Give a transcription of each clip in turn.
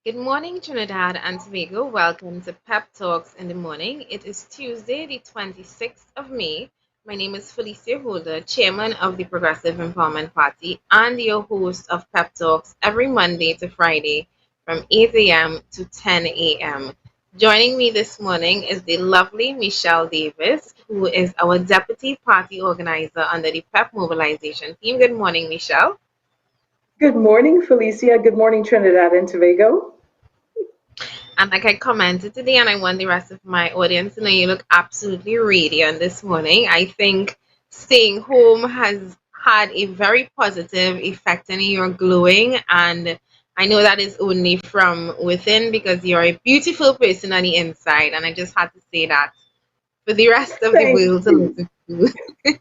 Good morning, Trinidad and Tobago. Welcome to Pep Talks in the Morning. It is Tuesday, the 26th of May. My name is Felicia Holder, Chairman of the Progressive Empowerment Party and your host of Pep Talks every Monday to Friday from 8 a.m. to 10 a.m. Joining me this morning is the lovely Michelle Davis, who is our Deputy Party Organizer under the PEP Mobilization Team. Good morning, Michelle. Good morning, Felicia. Good morning, Trinidad and Tobago. And like I commented today, and I want the rest of my audience to know you look absolutely radiant this morning. I think staying home has had a very positive effect on you. You're glowing, and I know that is only from within because you're a beautiful person on the inside. And I just had to say that for the rest of the Thank world to you. listen to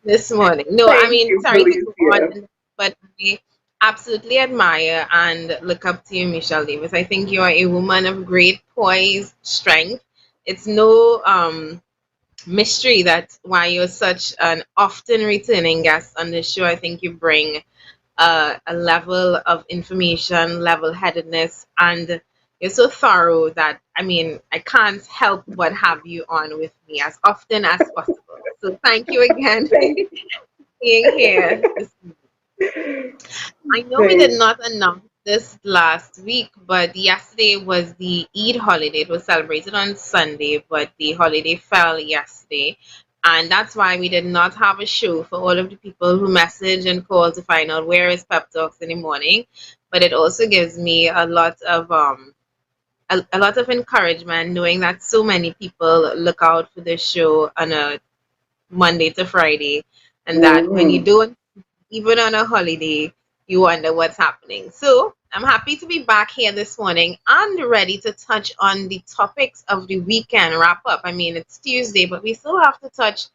this morning. No, I Thank mean, you, sorry to go Felicia. on, but I absolutely admire and look up to you, Michelle Davis. I think you are a woman of great poise, strength. It's no mystery that why you're such an often returning guest on the show. I think you bring a level of information, level headedness, and you're so thorough that I mean, I can't help but have you on with me as often as possible. So thank you again for Thank being here. I know we did you. not announce this last week, but yesterday was the Eid holiday. It was celebrated on Sunday, but the holiday fell yesterday. And that's why we did not have a show for all of the people who message and call to find out where is Pep Talks in the morning. But it also gives me a lot of encouragement knowing that so many people look out for this show on a Monday to Friday, and that when you Mhm. don't even on a holiday, you wonder what's happening. So I'm happy to be back here this morning and ready to touch on the topics of the weekend wrap up. I mean, it's Tuesday, but we still have to touch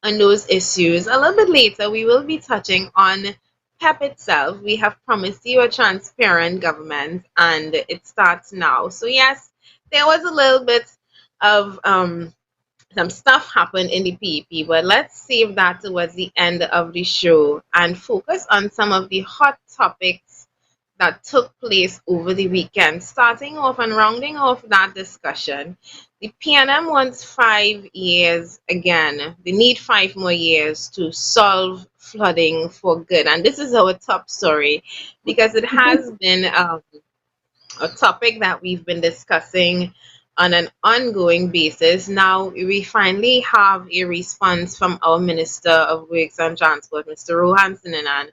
on those issues. A little bit later, we will be touching on PEP itself. We have promised you a transparent government, and it starts now. So, yes, there was a little bit of some stuff happened in the PEP, but let's save that towards the end of the show and focus on some of the hot topics that took place over the weekend. Starting off and rounding off that discussion, the PNM wants 5 years again. They need 5 more years to solve flooding for good. And this is our top story because it has been a topic that we've been discussing on an ongoing basis. Now, we finally have a response from our Minister of Works and Transport, Mr. Rohan Sinanan,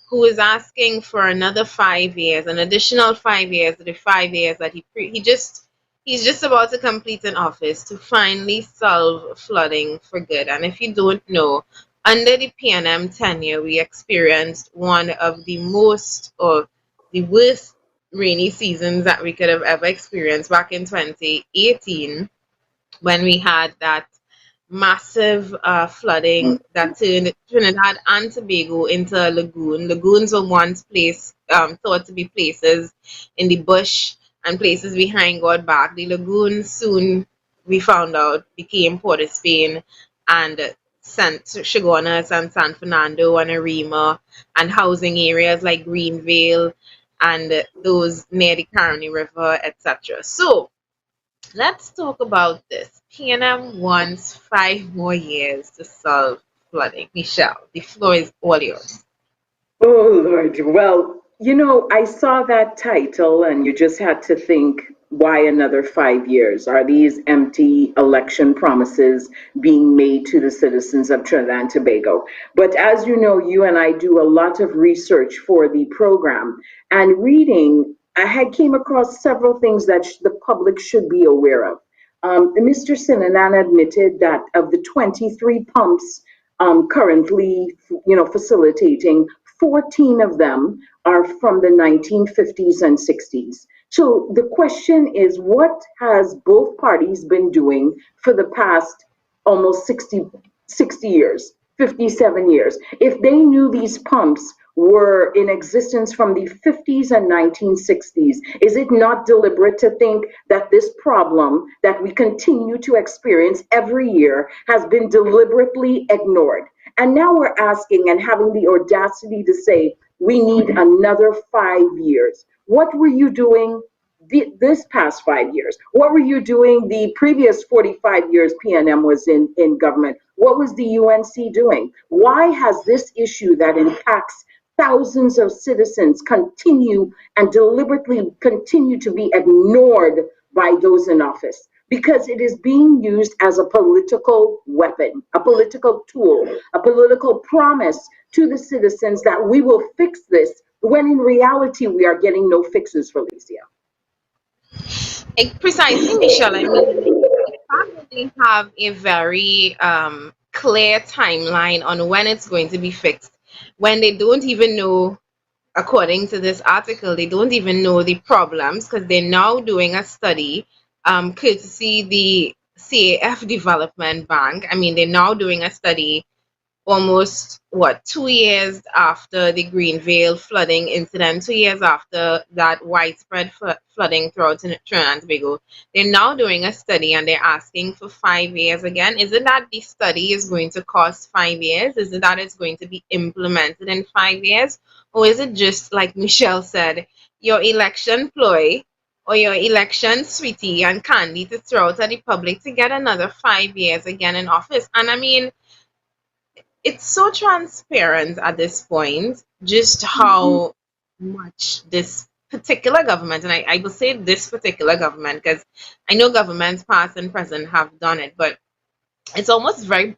who is asking for another 5 years, an additional 5 years to the 5 years that he's just about to complete in office to finally solve flooding for good. And if you don't know, under the PNM tenure, we experienced one of the most or the worst rainy seasons that we could have ever experienced back in 2018 when we had that massive flooding that turned Trinidad and Tobago into a lagoon. Lagoons were once thought to be places in the bush and places behind God back. The lagoon soon, we found out, became Port of Spain and St. Chaguanas and San Fernando and Arima and housing areas like Greenvale and those near the Caroni River, etc. So, let's talk about this. PNM wants 5 more years to solve flooding. Michelle, the floor is all yours. Oh, Lord. Well, I saw that title and you just had to think, why another 5 years? Are these empty election promises being made to the citizens of Trinidad and Tobago? But as you know, you and I do a lot of research for the program and reading. I had came across several things that the public should be aware of. Mr. Sinanan admitted that of the 23 pumps currently, facilitating, 14 of them are from the 1950s and 60s. So the question is, what has both parties been doing for the past almost 60 years, 57 years? If they knew these pumps were in existence from the 50s and 1960s, is it not deliberate to think that this problem that we continue to experience every year has been deliberately ignored? And now we're asking and having the audacity to say we need another 5 years. What were you doing this past 5 years? What were you doing the previous 45 years PNM was in government? What was the UNC doing? Why has this issue that impacts thousands of citizens deliberately continue to be ignored by those in office? Because it is being used as a political weapon, a political tool, a political promise to the citizens that we will fix this, when in reality we are getting no fixes, Felicia. Precisely, Michelle. I mean, we probably have a very clear timeline on when it's going to be fixed. When they don't even know, according to this article, they don't even know the problems because they're now doing a study, courtesy the CAF Development Bank. I mean, they're now doing a study almost what 2 years after the Greenvale flooding incident, 2 years after that widespread flooding throughout Trinidad and Tobago. They're now doing a study and they're asking for 5 years again. Is it that the study is going to cost 5 years? Is it that it's going to be implemented in 5 years? Or is it just like Michelle said, your election ploy or your election sweetie and candy to throw to the public to get another 5 years again in office? And I mean, it's so transparent at this point just how much this particular government, and I will say this particular government because I know governments past and present have done it, but it's very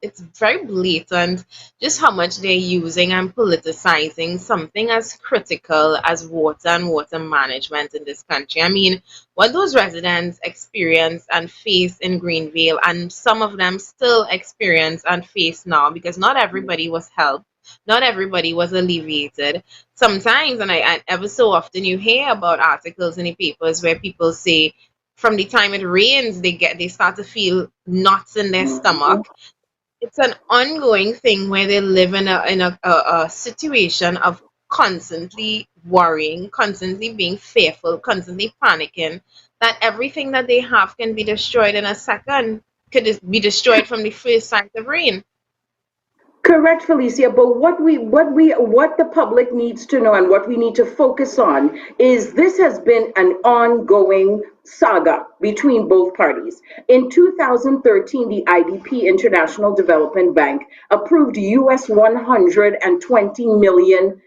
blatant just how much they're using and politicizing something as critical as water and water management in this country. I mean, what those residents experience and face in Greenvale, and some of them still experience and face now, because not everybody was helped, not everybody was alleviated. Sometimes, and ever so often, you hear about articles in the papers where people say from the time it rains, they start to feel knots in their stomach. It's an ongoing thing where they live in a situation of constantly worrying, constantly being fearful, constantly panicking that everything that they have can be destroyed in a second, could be destroyed from the first sight of rain. Correct, Felicia. But what the public needs to know and what we need to focus on is this has been an ongoing saga between both parties. In 2013, the IDP International Development Bank approved US $120 million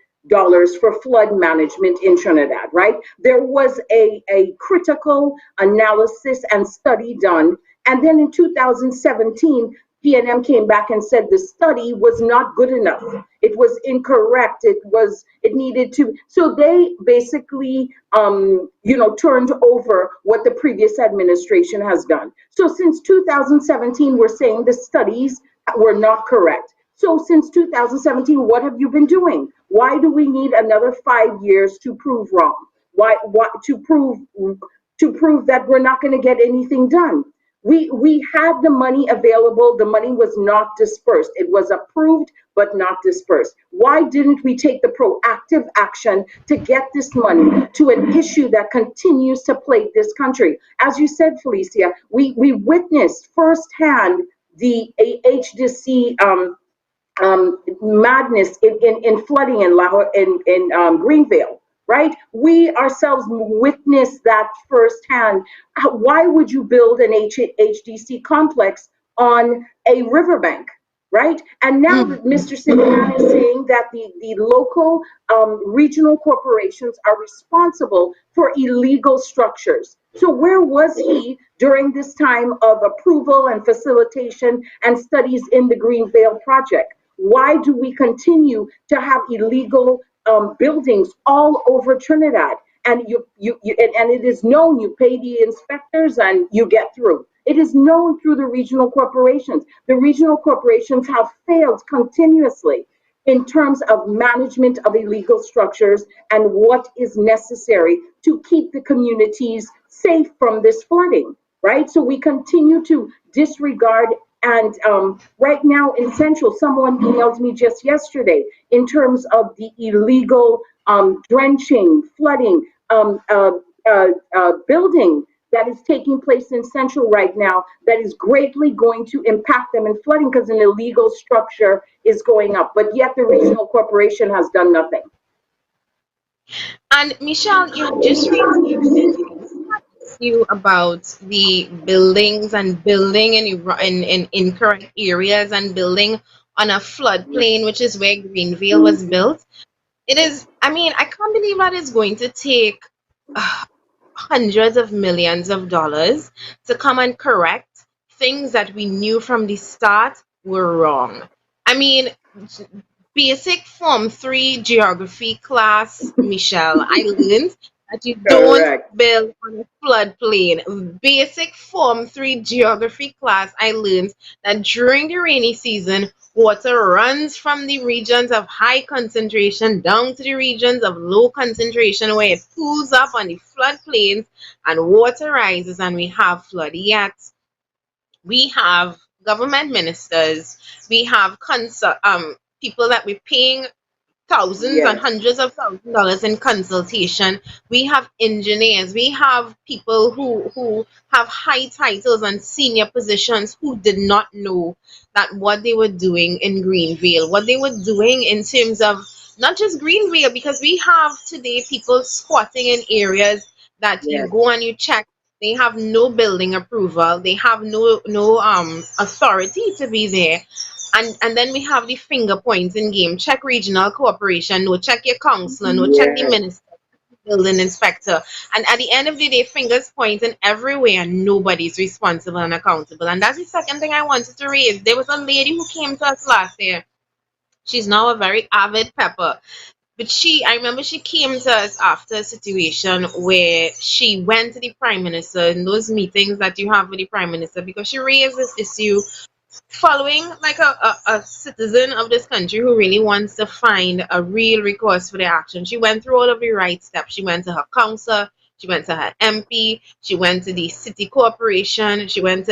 for flood management in Trinidad, right? There was a critical analysis and study done. And then in 2017, PNM came back and said the study was not good enough. It was incorrect. It needed to. So they basically, turned over what the previous administration has done. So since 2017, we're saying the studies were not correct. So since 2017, what have you been doing? Why do we need another 5 years to prove wrong? Why to prove that we're not going to get anything done? We had the money available. The money was not dispersed. It was approved, but not dispersed. Why didn't we take the proactive action to get this money to an issue that continues to plague this country? As you said, Felicia, we witnessed firsthand the HDC madness in flooding in Lahore, in Greenvale, right? We ourselves witnessed that firsthand. Why would you build an HDC complex on a riverbank, right? And now Mr. Simeon is saying that the local regional corporations are responsible for illegal structures. So where was he during this time of approval and facilitation and studies in the Greenvale project? Why do we continue to have illegal buildings all over Trinidad? And and it is known, you pay the inspectors and you get through. It is known through the regional corporations. The regional corporations have failed continuously in terms of management of illegal structures and what is necessary to keep the communities safe from this flooding, right? So we continue to disregard. And right now in Central, someone emailed me just yesterday in terms of the illegal drenching, flooding, building that is taking place in Central right now that is greatly going to impact them in flooding because an illegal structure is going up. But yet the regional corporation has done nothing. And Michelle, you just raised ask you about the buildings and building in incorrect areas and building on a floodplain, which is where Greenvale was built. It is, I mean, I can't believe that it's going to take uh, hundreds of millions of dollars to come and correct things that we knew from the start were wrong. I mean, basic Form 3 geography class, Michelle, I learned that you don't Correct. build on a floodplain. Basic Form 3 geography class, I learned that during the rainy season, water runs from the regions of high concentration down to the regions of low concentration where it pools up on the floodplains and water rises and we have flood. Yet we have government ministers, we have people that we're paying thousands and Yes. hundreds of $1,000s in consultation. We have engineers, we have people who have high titles and senior positions who did not know that what they were doing in Greenvale, what they were doing in terms of not just Greenvale, because we have today people squatting in areas that you Yes. go and you check. They have no building approval. They have no authority to be there. And then we have the finger pointing game. Check regional cooperation, no check your counselor, no check the Yes. minister, building inspector. And at the end of the day, fingers pointing everywhere and nobody's responsible and accountable. And that's the second thing I wanted to raise. There was a lady who came to us last year. She's now a very avid pepper. But I remember she came to us after a situation where she went to the prime minister in those meetings that you have with the prime minister because she raised this issue following like a citizen of this country who really wants to find a real recourse for their action. She went through all of the right steps. She went to her council, she went to her MP, she went to the city corporation, she went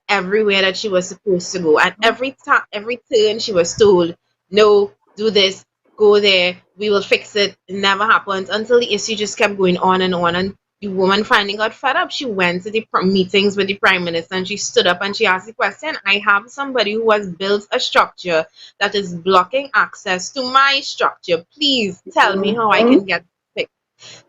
everywhere that she was supposed to go. And every time, every turn, she was told, no, do this, go there, we will fix it. It never happened until the issue just kept going on and on. And the woman finally got fed up. She went to the meetings with the prime minister and she stood up and she asked the question, I have somebody who has built a structure that is blocking access to my structure. Please tell me how I Mhm. can get fixed.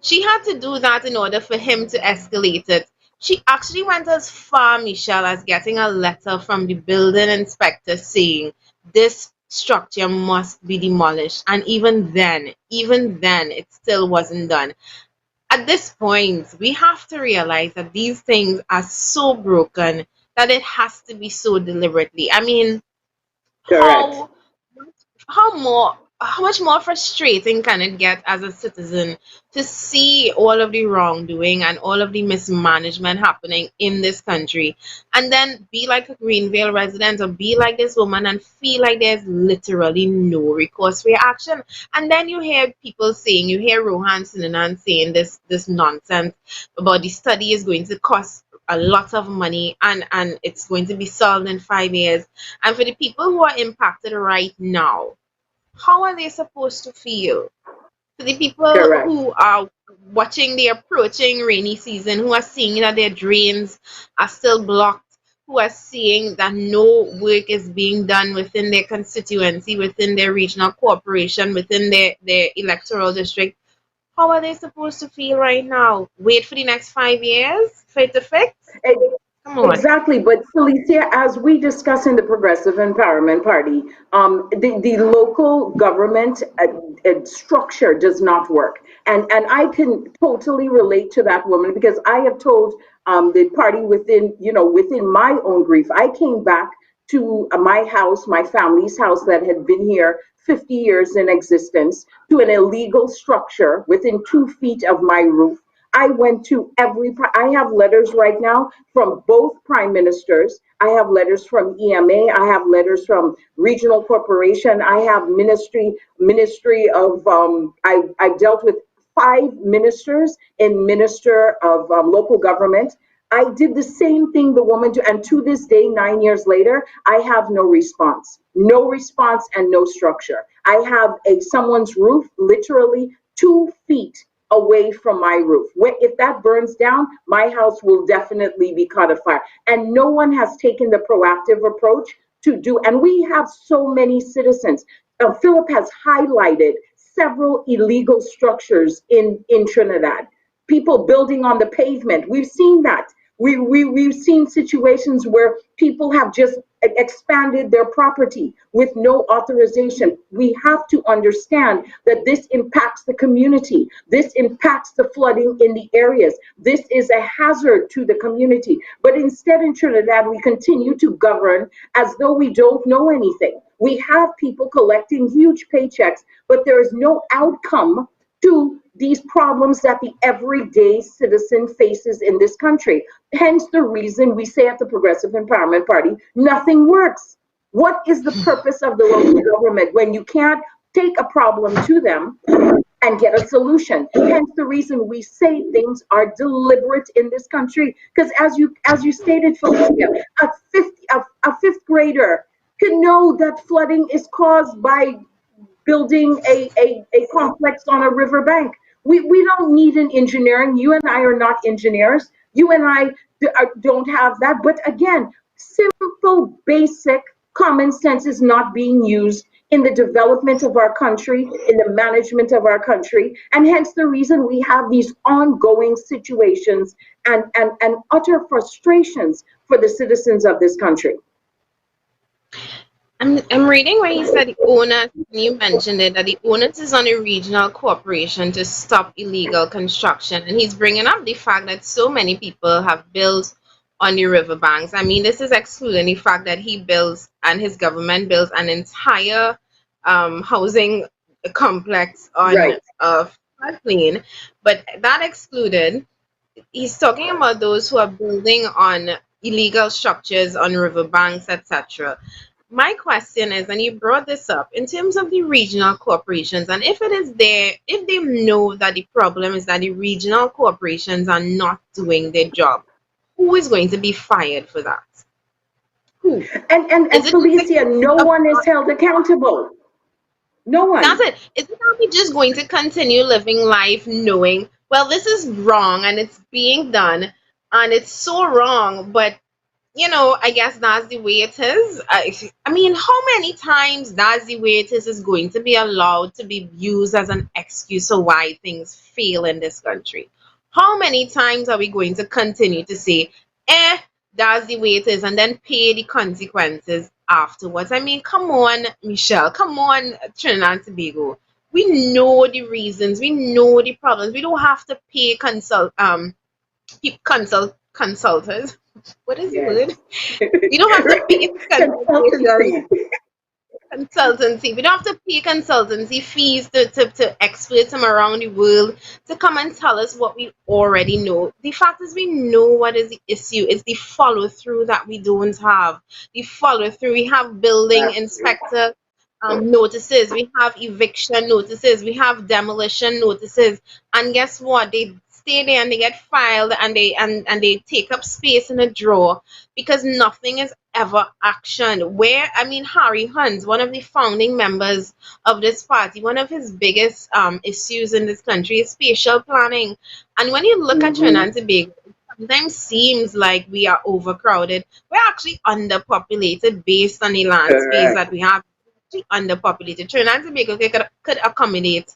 She had to do that in order for him to escalate it. She actually went as far, Michelle, as getting a letter from the building inspector saying this structure must be demolished. And even then, it still wasn't done. At this point, we have to realize that these things are so broken that it has to be so deliberately. I mean, Correct. how how much more frustrating can it get as a citizen to see all of the wrongdoing and all of the mismanagement happening in this country and then be like a Greenvale resident or be like this woman and feel like there's literally no recourse for your action. And then you hear people saying, you hear Rohan Sinanan saying this nonsense about the study is going to cost a lot of money and it's going to be solved in 5 years. And for the people who are impacted right now, how are they supposed to feel? For the people Correct. who are watching the approaching rainy season, who are seeing that their drains are still blocked, who are seeing that no work is being done within their constituency, within their regional corporation, within their electoral district, how are they supposed to feel right now? Wait for the next 5 years for it to fix? Come on. Exactly, but Felicia, as we discuss in the Progressive Empowerment Party, the local government structure does not work, and I can totally relate to that woman because I have told the party within within my own grief. I came back to my house, my family's house that had been here 50 years in existence, to an illegal structure within 2 feet of my roof. I went to I have letters right now from both prime ministers. I have letters from EMA. I have letters from regional corporation. I have ministry of, I've dealt with 5 ministers in minister of local government. I did the same thing the woman do, and to this day, 9 years later, I have no response and no structure. I have someone's roof literally 2 feet away from my roof. If that burns down, my house will definitely be caught afire. And no one has taken the proactive approach to do. And we have so many citizens. Philip has highlighted several illegal structures in Trinidad. people building on the pavement. We've seen that. We've seen situations where people have just expanded their property with no authorization. We have to understand that this impacts the community. This impacts the flooding in the areas. This is a hazard to the community. But instead, in Trinidad, we continue to govern as though we don't know anything. We have people collecting huge paychecks, but there is no outcome to these problems that the everyday citizen faces in this country. Hence the reason we say at the Progressive Empowerment Party, nothing works. What is the purpose of the local government when you can't take a problem to them and get a solution? Hence the reason we say things are deliberate in this country. Because as you stated, Felicia, a fifth grader can know that flooding is caused by building a complex on a riverbank. We don't need an engineering. You and I are not engineers. You and I don't have that. But again, simple, basic common sense is not being used in the development of our country, in the management of our country. And hence the reason we have these ongoing situations and utter frustrations for the citizens of this country. I'm reading where he said the onus, you mentioned it, that the onus is on a regional corporation to stop illegal construction. And he's bringing up the fact that so many people have built on the riverbanks. I mean, this is excluding the fact that he builds and his government builds an entire housing complex on Right. a floodplain. But that excluded, he's talking about those who are building on illegal structures on riverbanks, etc. My question is, and you brought this up, in terms of the regional corporations, and if it is there, if they know that the problem is that the regional corporations are not doing their job, who is going to be fired for that? Who? And Is it Felicia, no one is held accountable. No that's one. it? Is it that we just going to continue living life knowing, well, this is wrong and it's being done and it's so wrong, but I guess that's the way it is. I mean, how many times that's the way it is going to be allowed to be used as an excuse for why things fail in this country? How many times are we going to continue to say, that's the way it is, and then pay the consequences afterwards? I mean, come on, Michelle, come on, Trinidad and Tobago. We know the reasons, we know the problems. We don't have to pay consultants. What is the Yes. word? We don't have to pay consultation, Consultancy. consultancy. We don't have to pay consultancy fees to experts from around the world to come and tell us what we already know. The fact is, we know what is the issue. It's the follow through that we don't have. The follow through. We have building inspector notices, we have eviction notices, we have demolition notices, and guess what? They stay there and they get filed and they take up space in a drawer because nothing is ever actioned. Where I mean, Harry Hunt, one of the founding members of this party, one of his biggest issues in this country is spatial planning. And when you look at Trinidad Hmm. and Tobago, it sometimes seems like we are overcrowded. We're actually underpopulated based on the land space Correct. that we have. Underpopulated. Trinidad and Tobago could accommodate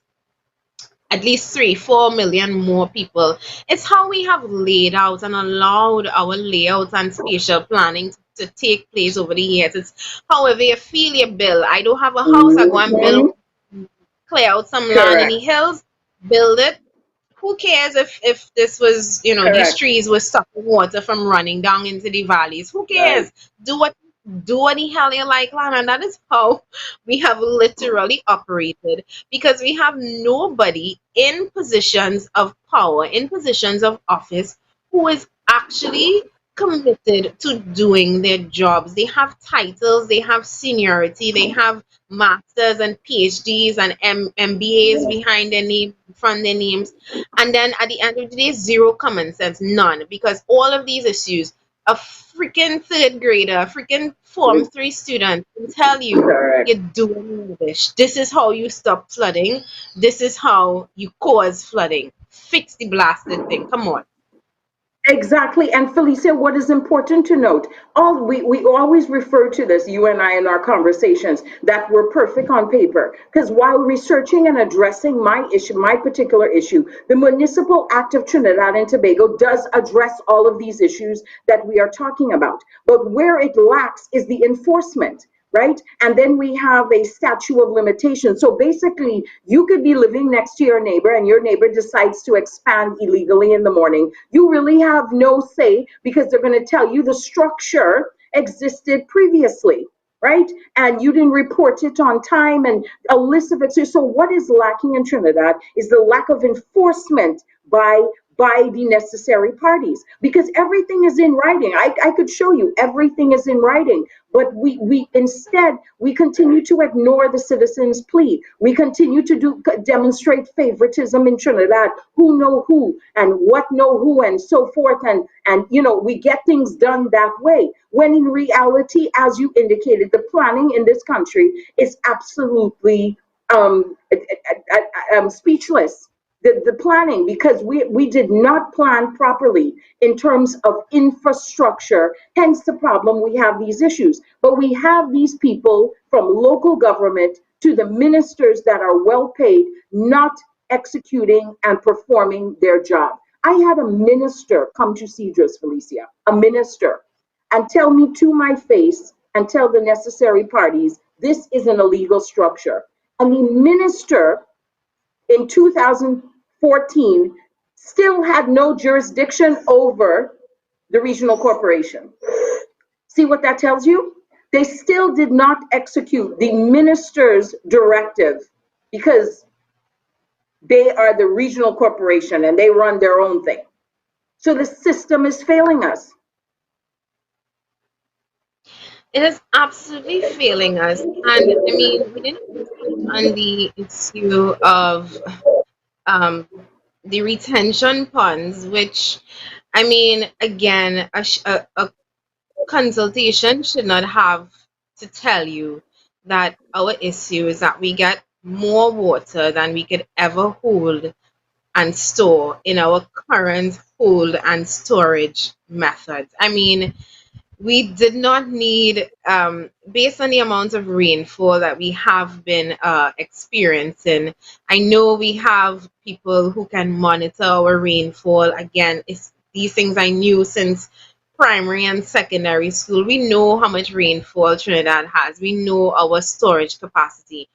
at least 3-4 million more people. It's how we have laid out and allowed our layout and spatial planning to take place over the years. It's however you feel your bill. I don't have a house, I go and build, Hmm. clear out some land in the Correct. hills, build it. Who cares if this was, these Correct. trees were stopping water from running down into the valleys? Who Right. cares? Do what do what the hell you like, Lana. And that is how we have literally operated because we have nobody in positions of power, in positions of office, who is actually committed to doing their jobs. They have titles, they have seniority, they have masters and PhDs and MBAs behind their name, from their names, and then at the end of the day, zero common sense, none, because all of these issues, a freaking third grader, a freaking Form 3 student can tell you Correct. you're doing rubbish. This is how you stop flooding. This is how you cause flooding. Fix the blasted thing. Come on. Exactly. And Felicia, what is important to note, we always refer to this, you and I in our conversations, that we're perfect on paper. Because while researching and addressing my issue, my particular issue, the Municipal Act of Trinidad and Tobago does address all of these issues that we are talking about. But where it lacks is the enforcement, right? And then we have a statute of limitations. So basically, you could be living next to your neighbor and your neighbor decides to expand illegally in the morning. You really have no say because they're going to tell you the structure existed previously, right? And you didn't report it on time and a list of it. So what is lacking in Trinidad is the lack of enforcement by the necessary parties because everything is in writing. I could show you everything is in writing, but we instead we continue to ignore the citizens' plea. We continue to demonstrate favoritism in Trinidad, who know who and what know who and so forth, and we get things done that way. When in reality, as you indicated, the planning in this country is absolutely speechless. The planning, because we did not plan properly in terms of infrastructure, hence the problem. We have these issues, but we have these people from local government to the ministers that are well paid not executing and performing their job. I had a minister come to Cedros, Felicia, a minister, and tell me to my face and tell the necessary parties this is an illegal structure. And the minister in 2014 still had no jurisdiction over the regional corporation. See what that tells you? They still did not execute the minister's directive because they are the regional corporation and they run their own thing. So the system is failing us. It is absolutely failing us. And I mean, we didn't touch on the issue of um, the retention ponds, which, I mean, again, a consultation should not have to tell you that our issue is that we get more water than we could ever hold and store in our current hold and storage methods. I mean, we did not need, based on the amount of rainfall that we have been experiencing. I know we have people who can monitor our rainfall. Again, it's these things I knew since primary and secondary school. We know how much rainfall Trinidad has. We know our storage capacity.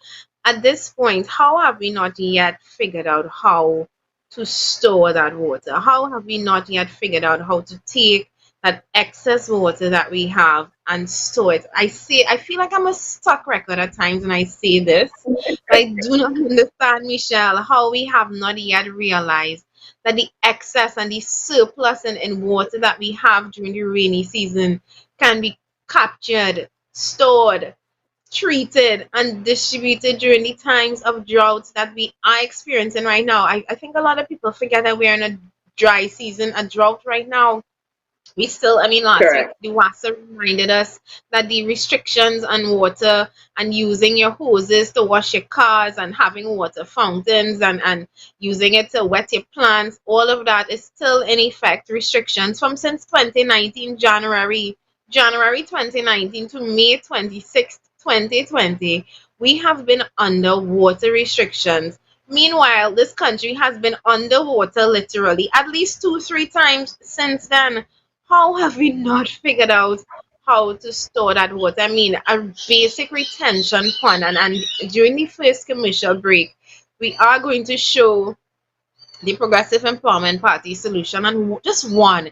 At this point, how have we not yet figured out how to store that water? How have we not yet figured out how to take that excess water that we have and store it? I feel like I'm a stuck record at times when I say this, but I do not understand, Michelle, how we have not yet realized that the excess and the surplus in water that we have during the rainy season can be captured, stored, treated, and distributed during the times of droughts that we are experiencing right now. I think a lot of people forget that we're in a dry season, a drought right now. We still, I mean, last week, Correct. the WASA reminded us that the restrictions on water and using your hoses to wash your cars and having water fountains and using it to wet your plants, all of that is still in effect. Restrictions from since 2019, January 2019 to May 26th, 2020, we have been under water restrictions. Meanwhile, this country has been underwater literally at least two, three times since then. How have we not figured out how to store that water? I mean, a basic retention pond. And during the first commercial break, we are going to show the Progressive Empowerment Party solution and just one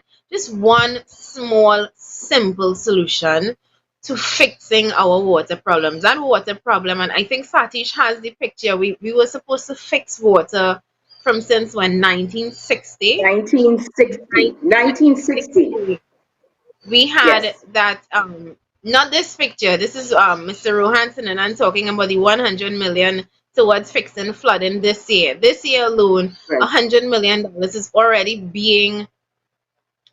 small, simple solution to fixing our water problems. That water problem, and I think Satish has the picture. We were supposed to fix water from since when 1960. 1960. 1960. 1960 we had Yes. that not this picture. This is Mr. Rohanson and I'm talking about the 100 million towards fixing flooding this year. This year alone, Right. $100 million is already being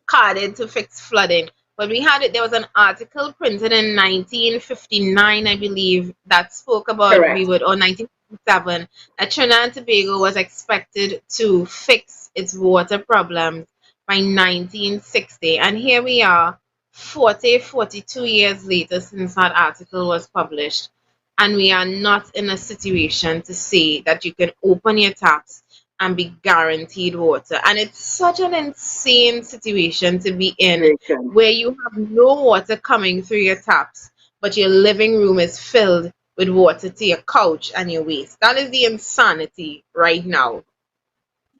carded to fix flooding. But we had it, there was an article printed in 1959, I believe, that spoke about we Correct. would, or 1957, that Trinidad and Tobago was expected to fix its water problems by by 1960. And here we are, 42 years later since that article was published. And we are not in a situation to say that you can open your taps and be guaranteed water. And it's such an insane situation to be in where you have no water coming through your taps, but your living room is filled with water to your couch and your waist. That is the insanity right now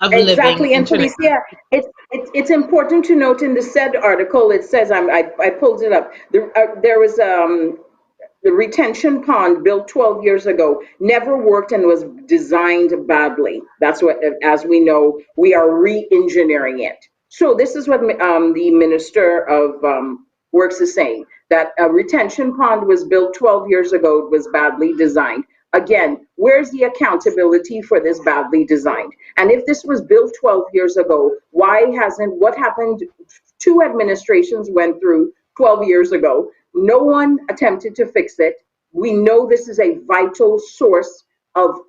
of living Exactly, in and Trinidad. Felicia, it's important to note in the said article. It says I pulled it up. There was the retention pond built 12 years ago never worked and was designed badly. That's what, as we know, we are re-engineering it. So this is what the Minister of Works is saying, that a retention pond was built 12 years ago, it was badly designed. Again, where's the accountability for this badly designed? And if this was built 12 years ago, why hasn't, what happened? Two administrations went through 12 years ago. No one attempted to fix it. We know this is a vital source of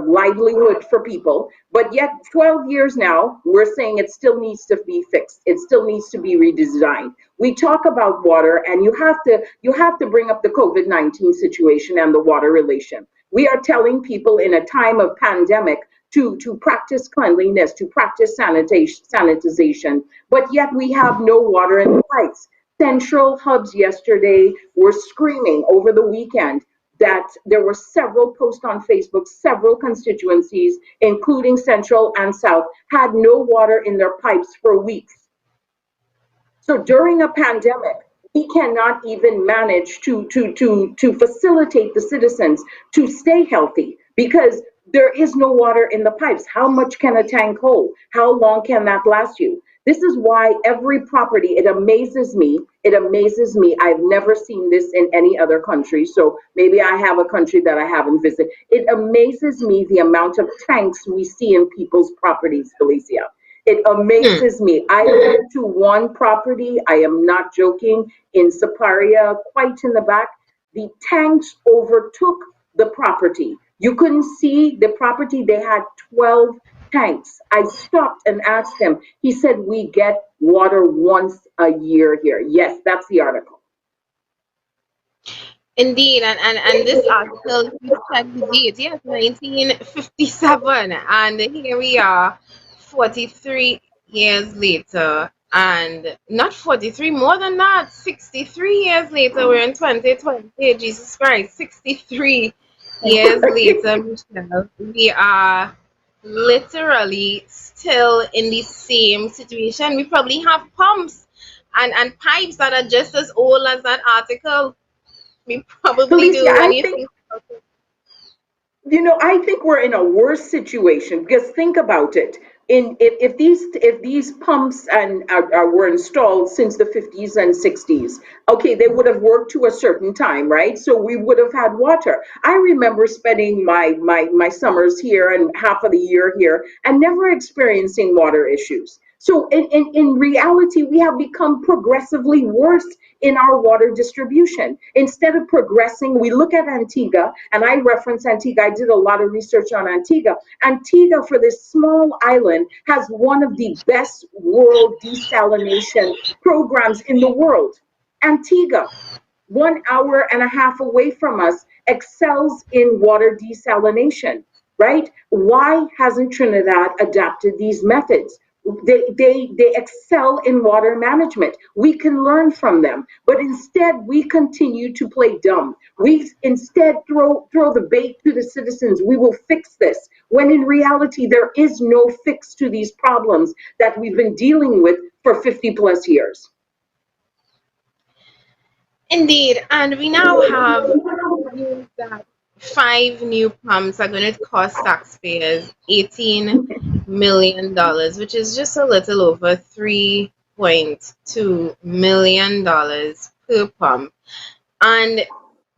livelihood for people, but yet 12 years now, we're saying it still needs to be fixed. It still needs to be redesigned. We talk about water, and you have to bring up the COVID-19 situation and the water relation. We are telling people in a time of pandemic to practice cleanliness, to practice sanitization, but yet we have no water in the pipes. Central hubs yesterday were screaming over the weekend that there were several posts on Facebook, several constituencies, including Central and South, had no water in their pipes for weeks. So during a pandemic, we cannot even manage to facilitate the citizens to stay healthy because there is no water in the pipes. How much can a tank hold? How long can that last you? This is why every property, it amazes me. I've never seen this in any other country. So maybe I have a country that I haven't visited. It amazes me the amount of tanks we see in people's properties, Felicia. It Hmm. amazes me. I went to one property, I am not joking, in Siparia, quite in the back. The tanks overtook the property. You couldn't see the property, they had 12 tanks. I stopped and asked him. He said, "We get water once a year here." Yes, that's the article. Indeed, and this article, you check the date, yes, 1957, and here we are, 43 years later, and not 43, more than that, 63 years later, we're in 2020, Jesus Christ, 63 years later, Michelle, we are literally still in the same situation. We probably have pumps and pipes that are just as old as that article. We probably Felicia, do I when you think think about it. I think we're in a worse situation because think about it. If these pumps were installed since the 50s and 60s, okay, they would have worked to a certain time, right? So we would have had water. I remember spending my summers here and half of the year here and never experiencing water issues. So in reality, we have become progressively worse in our water distribution. Instead of progressing, we look at Antigua, and I reference Antigua. I did a lot of research on Antigua. Antigua, for this small island, has one of the best world desalination programs in the world. Antigua, 1 hour and a half away from us, excels in water desalination, right? Why hasn't Trinidad adapted these methods? They excel in water management. We can learn from them, but instead we continue to play dumb. We instead throw the bait to the citizens. We will fix this, when in reality there is no fix to these problems that we've been dealing with for 50 plus years. Indeed, and we now have news that 5 new pumps are going to cost taxpayers $18 million, which is just a little over $3.2 million per pump. And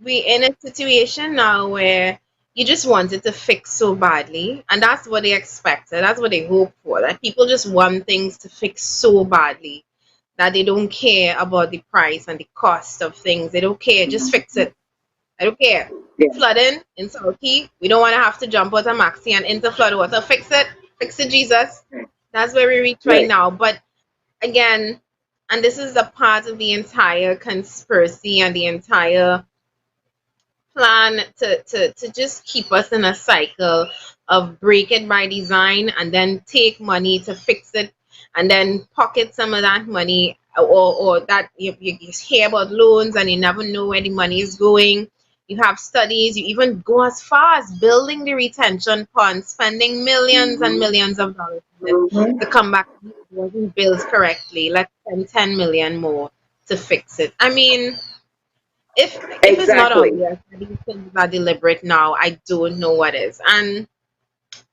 we're in a situation now where you just want it to fix so badly, and that's what they expected. That's what they hope for. That people just want things to fix so badly that they don't care about the price and the cost of things. They don't care. Just fix it. I don't care. Yeah. Flooding in South Key. We don't want to have to jump out of Maxi and into flood water. Fix it. Fix it, Jesus. That's where we reach right Right. now. But again, and this is a part of the entire conspiracy and the entire plan to just keep us in a cycle of break it by design and then take money to fix it and then pocket some of that money, or that you hear about loans and you never know where the money is going. You have studies, you even go as far as building the retention pond, spending millions and millions of dollars Mhm. to come back, it wasn't built correctly. Let's spend 10 million more to fix it. I mean, if it's not Exactly. obvious that these things are deliberate now, I don't know what is. And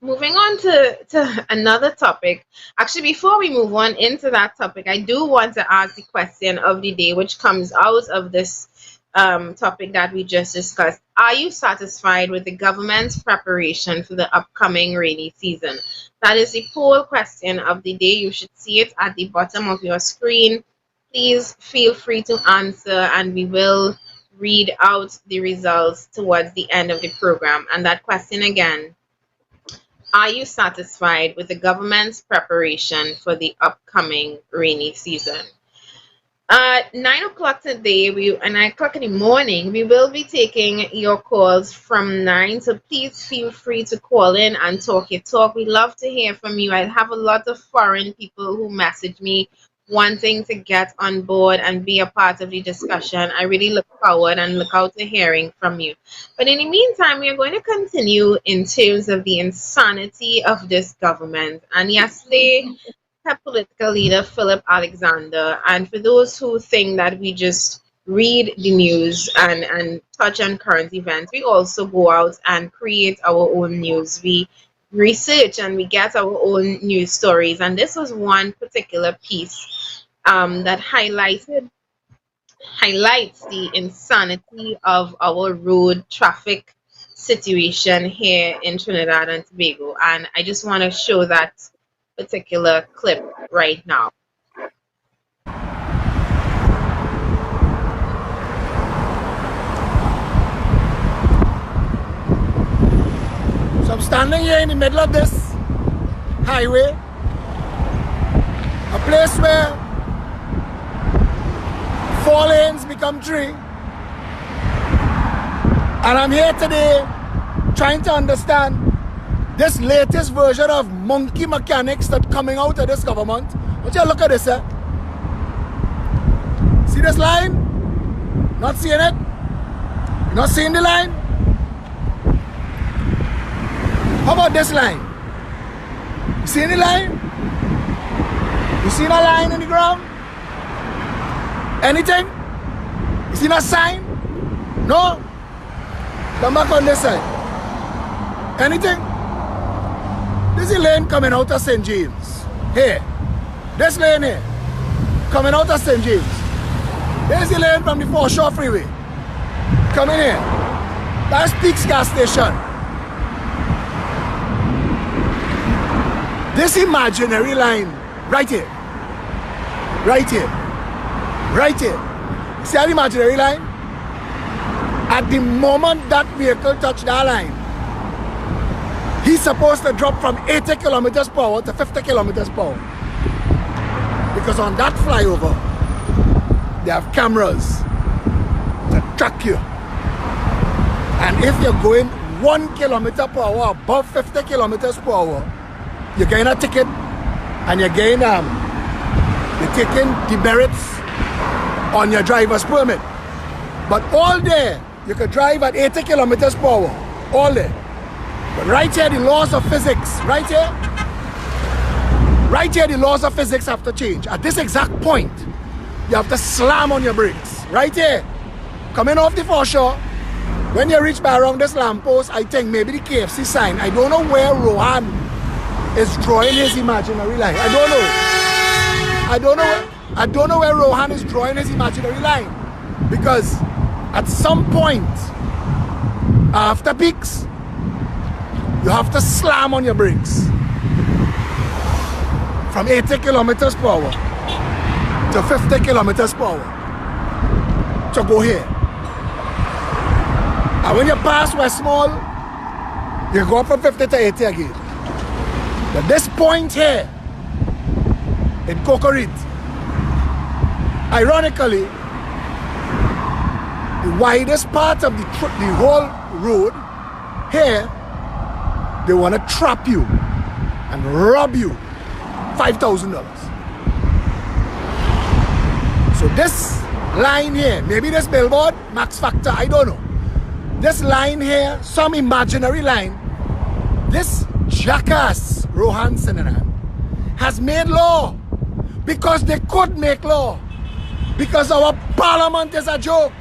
moving on to another topic. Actually, before we move on into that topic, I do want to ask the question of the day, which comes out of this topic that we just discussed. Are you satisfied with the government's preparation for the upcoming rainy season? That is the poll question of the day. You should see it at the bottom of your screen. Please feel free to answer, and we will read out the results towards the end of the program. And that question again: are you satisfied with the government's preparation for the upcoming rainy season? At 9 o'clock today, 9 o'clock in the morning, we will be taking your calls from 9. So please feel free to call in and talk your talk. We love to hear from you. I have a lot of foreign people who message me wanting to get on board and be a part of the discussion. I really look forward and look out to hearing from you. But in the meantime, we are going to continue in terms of the insanity of this government. And yesterday, political leader Philip Alexander. And for those who think that we just read the news and touch on current events, we also go out and create our own news. We research and we get our own news stories. And this was one particular piece that highlights the insanity of our road traffic situation here in Trinidad and Tobago. And I just want to show that particular clip right now. So I'm standing here in the middle of this highway, a place where 4 lanes become 3. And I'm here today trying to understand this latest version of monkey mechanics that's coming out of this government. Would you look at this, eh? See this line? Not seeing it? You're not seeing the line? How about this line? You see any line? You see a line in the ground? Anything? You see a sign? No? Come back on this side. Anything? This is a lane coming out of St. James. Here. This lane here. Coming out of St. James. There's the lane from the Foreshore Freeway. Coming here. That's Peaks gas station. This imaginary line, right here, right here, right here. See that imaginary line? At the moment that vehicle touched that line, he's supposed to drop from 80 kilometers per hour to 50 kilometers per hour. Because on that flyover, they have cameras to track you. And if you're going 1 kilometer per hour above 50 kilometers per hour, you're getting a ticket, and you're getting you're taking demerits on your driver's permit. But all day you could drive at 80 kilometers per hour, all day. But right here, the laws of physics, right here, the laws of physics have to change. At this exact point, you have to slam on your brakes. Right here, coming off the foreshore, when you reach by around this lamppost, I think maybe the KFC sign. I don't know where Rohan is drawing his imaginary line. I don't know where Rohan is drawing his imaginary line. Because at some point, after peaks, you have to slam on your brakes. From 80 kilometers per hour to 50 kilometers per hour to go here. And when you pass West Mall, you go up from 50 to 80 again. But this point here, in Cocorit, Ironically, the widest part of the whole road here, they want to trap you and rob you $5,000. So this line here, maybe this billboard, max factor, I don't know. This line here, some imaginary line, this jackass Rohan Sinanan has made law because they could make law, because our parliament is a joke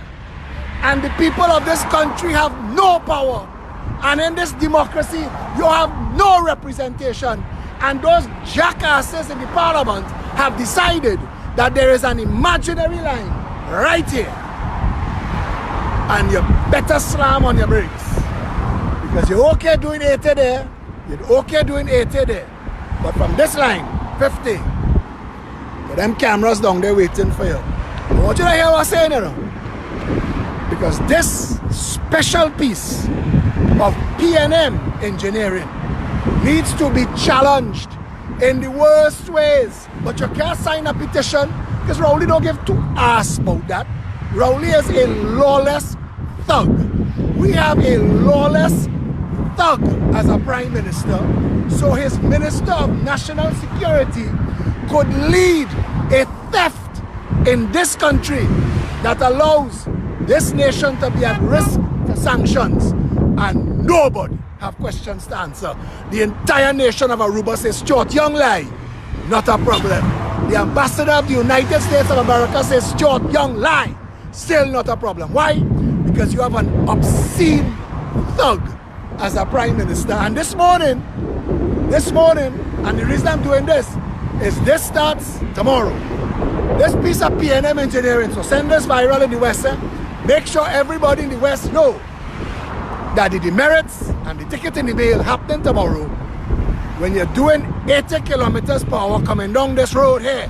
and the people of this country have no power, and in this democracy you have no representation, and those jackasses in the parliament have decided that there is an imaginary line right here, and you better slam on your brakes, because you're okay doing 80 there, you're okay doing 80 there, but from this line 50, but them cameras down there waiting for you. I want you to hear what I'm saying, you know? Because this special piece of PNM engineering needs to be challenged in the worst ways. But you can't sign a petition because Rowley don't give two ass about that. Rowley is a lawless thug. We have a lawless thug as a prime minister. So his minister of national security could lead a theft in this country that allows this nation to be at risk for sanctions, and nobody have questions to answer. The entire nation of Aruba says, Stuart Young lie, not a problem. The ambassador of the United States of America says, Stuart Young lie, still not a problem. Why? Because you have an obscene thug as a prime minister. And this morning, and the reason I'm doing this is this starts tomorrow. This piece of PNM engineering, so send this viral in the West. Make sure everybody in the West know that the demerits and the ticket in the mail happening tomorrow. When you're doing 80 kilometers per hour coming down this road here,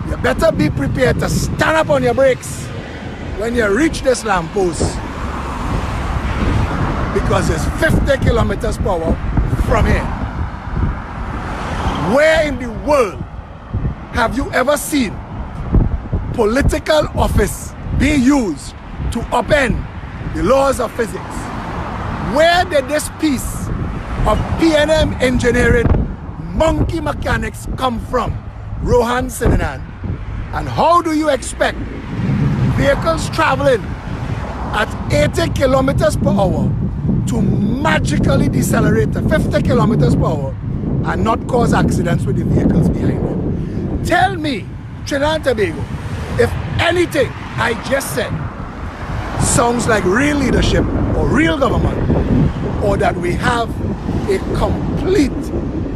you better be prepared to stand up on your brakes when you reach this lamppost, because it's 50 kilometers per hour from here. Where in the world have you ever seen political office be used to upend the laws of physics? Where did this piece of PNM engineering monkey mechanics come from, Rohan Sinanan? And how do you expect vehicles traveling at 80 kilometers per hour to magically decelerate to 50 kilometers per hour and not cause accidents with the vehicles behind them? Tell me, Trinidad and Tobago, if anything I just said sounds like real leadership or real government, or that we have a complete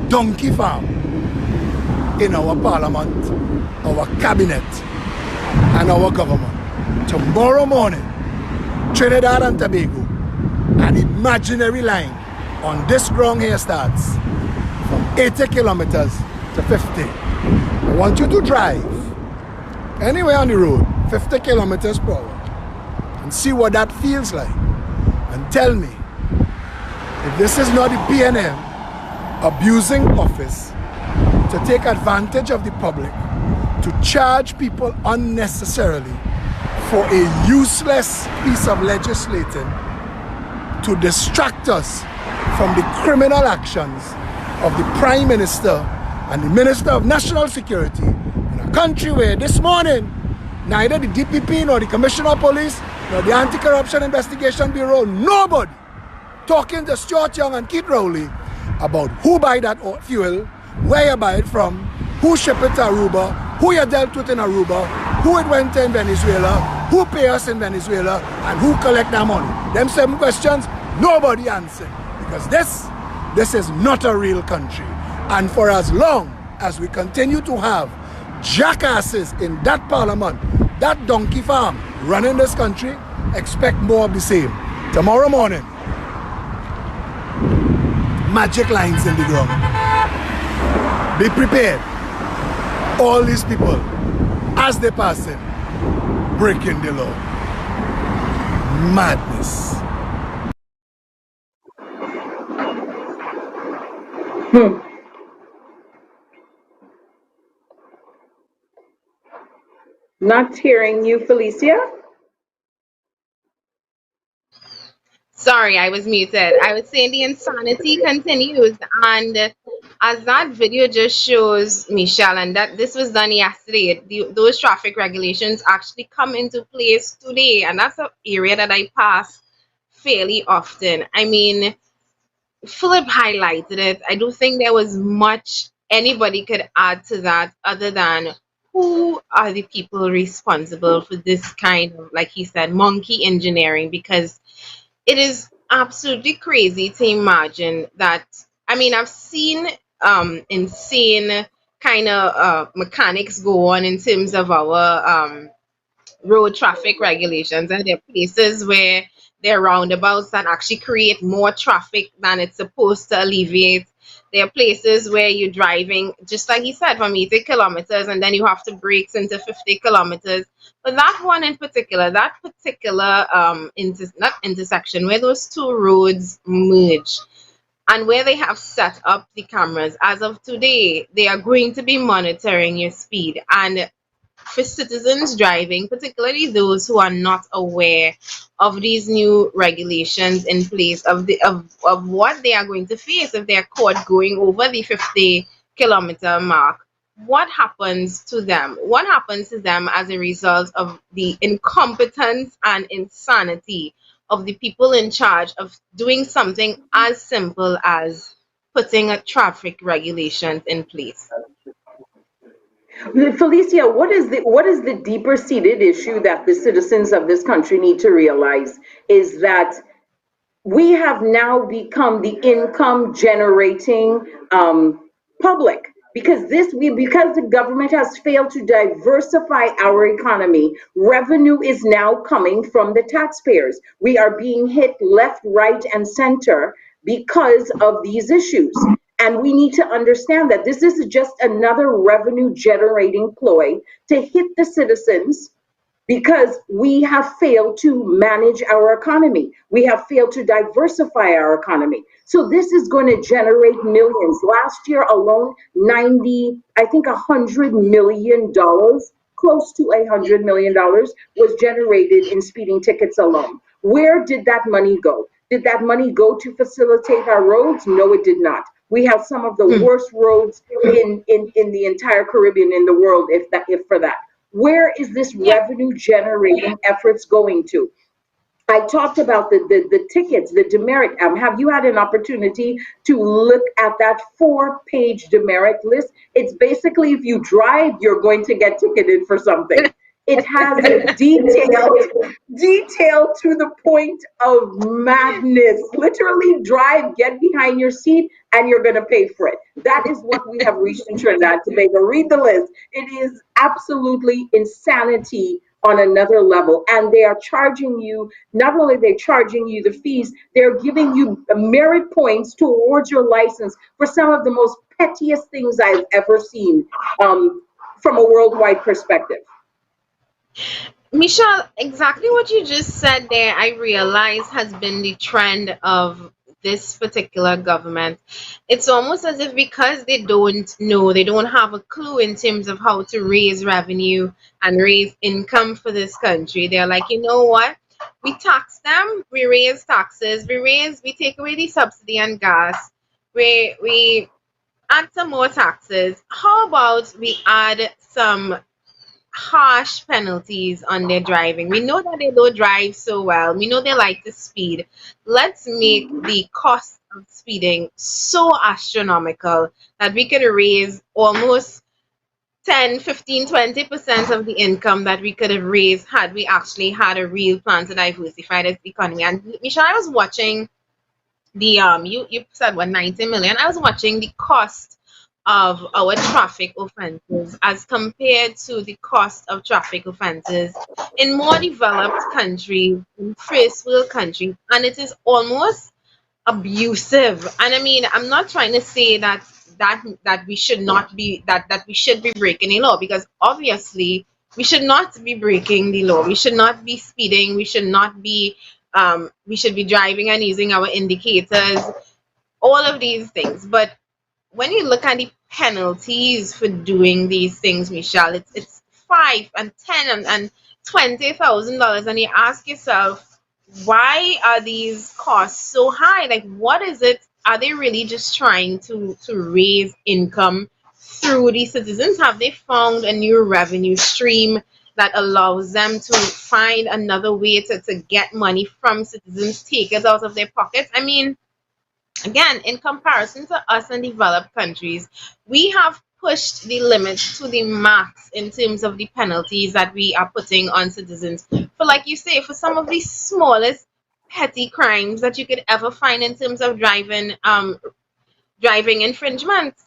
donkey farm in our parliament, our cabinet, and our government. Tomorrow morning, Trinidad and Tobago, an imaginary line on this ground here starts from 80 kilometers to 50. I want you to drive anywhere on the road 50 kilometers per hour and see what that feels like, and tell me if this is not the PNM abusing office to take advantage of the public, to charge people unnecessarily for a useless piece of legislating to distract us from the criminal actions of the Prime Minister and the Minister of National Security in a country where this morning neither the DPP nor the Commissioner of Police nor the Anti-Corruption Investigation Bureau, nobody talking to Stuart Young and Keith Rowley about who buy that fuel, where you buy it from, who ship it to Aruba, who you dealt with in Aruba, who it went to in Venezuela, who pay us in Venezuela, and who collect that money. Them 7 questions, nobody answered, because this is not a real country. And for as long as we continue to have jackasses in that parliament, that donkey farm running this country, expect more of the same. Tomorrow morning, magic lines in the ground. Be prepared. All these people, as they pass it, breaking the law. Madness. Not hearing you, Felicia. Sorry, I was muted. I was saying the insanity continues, and as that video just shows, Michelle, and that this was done yesterday, those traffic regulations actually come into place today, and that's an area that I pass fairly often. I mean, Philip highlighted it. I don't think there was much anybody could add to that other than who are the people responsible for this kind of, like he said, monkey engineering, because it is absolutely crazy to imagine that. I mean, I've seen insane kind of mechanics go on in terms of our road traffic regulations, and there are places where there are roundabouts that actually create more traffic than it's supposed to alleviate. There are places where you're driving, just like he said, from 80 kilometers, and then you have to brake into 50 kilometers. But that one in particular, that particular not intersection where those two roads merge, and where they have set up the cameras, as of today, they are going to be monitoring your speed. And for citizens driving, particularly those who are not aware of these new regulations in place, of what they are going to face if they are caught going over the 50-kilometer mark. What happens to them? What happens to them as a result of the incompetence and insanity of the people in charge of doing something as simple as putting a traffic regulations in place? Felicia, what is the deeper seated issue that the citizens of this country need to realize is that we have now become the income generating public because the government has failed to diversify our economy. Revenue is now coming from the taxpayers. We are being hit left, right, and center because of these issues. And we need to understand that this is just another revenue generating ploy to hit the citizens because we have failed to manage our economy. We have failed to diversify our economy. So this is going to generate millions. Last year alone, 90, I think $100 million, close to $100 million was generated in speeding tickets alone. Where did that money go? Did that money go to facilitate our roads? No, it did not. We have some of the worst roads in the entire Caribbean, in the world, if for that. Where is this revenue generating efforts going to? I talked about the tickets, the demerit. Have you had an opportunity to look at that 4-page demerit list? It's basically if you drive, you're going to get ticketed for something. It has a detail to the point of madness. Literally drive, get behind your seat, and you're going to pay for it. That is what we have reached in Trinidad and Tobago. Read the list. It is absolutely insanity on another level. And they are charging you, not only are they charging you the fees, they're giving you merit points towards your license for some of the most pettiest things I've ever seen from a worldwide perspective. Michelle, exactly what you just said there, I realize has been the trend of this particular government. It's almost as if because they don't know, they don't have a clue in terms of how to raise revenue and raise income for this country. They're like, you know what? We tax them, we raise taxes, we take away the subsidy on gas, we add some more taxes. How about we add some harsh penalties on their driving? We know that they don't drive so well. We know they like to speed. Let's make the cost of speeding so astronomical that we could raise almost 10, 15, 20% of the income that we could have raised had we actually had a real plan to diversify this economy. And Michelle, I was watching the you said what, 90 million. I was watching the cost of our traffic offenses as compared to the cost of traffic offenses in more developed countries, in first world countries, and it is almost abusive. And I mean, I'm not trying to say that we should not be that we should be breaking the law, because obviously we should not be breaking the law. We should not be speeding. We should not be we should be driving and using our indicators, all of these things. But when you look at the penalties for doing these things, Michelle, it's $5 and $10 and $20,000, and you ask yourself, why are these costs so high? Like, what is it? Are they really just trying to raise income through the citizens? Have they found a new revenue stream that allows them to find another way to get money from citizens, take it out of their pockets? I mean, again, in comparison to us and developed countries, we have pushed the limits to the max in terms of the penalties that we are putting on citizens for, like you say, for some of the smallest petty crimes that you could ever find in terms of driving infringements.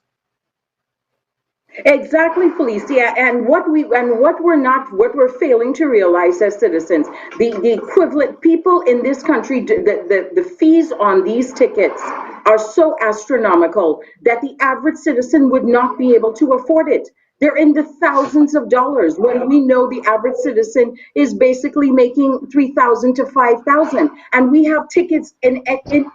Exactly, Felicia. And what we're failing to realize as citizens, the equivalent people in this country, the fees on these tickets are so astronomical that the average citizen would not be able to afford it. They're in the thousands of dollars when we know the average citizen is basically making 3,000 to 5,000, and we have tickets in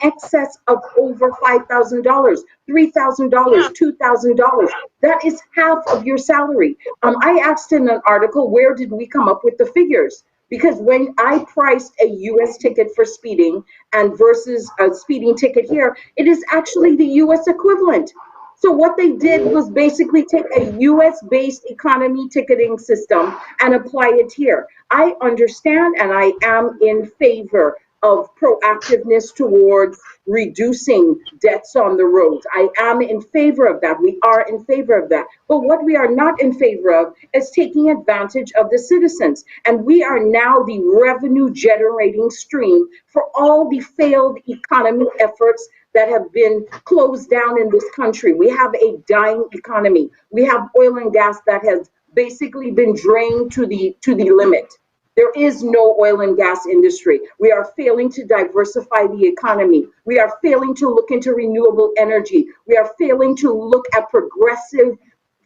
excess of over $5,000, $3,000, Yeah. $2,000. That is half of your salary. I asked in an article, where did we come up with the figures? Because when I priced a US ticket for speeding and versus a speeding ticket here, it is actually the US equivalent. So what they did was basically take a US based economy ticketing system and apply it here. I understand and I am in favor of proactiveness towards reducing deaths on the roads. I am in favor of that. We are in favor of that. But what we are not in favor of is taking advantage of the citizens. And we are now the revenue generating stream for all the failed economy efforts that have been closed down in this country. We have a dying economy. We have oil and gas that has basically been drained to the limit. There is no oil and gas industry. We are failing to diversify the economy. We are failing to look into renewable energy. We are failing to look at progressive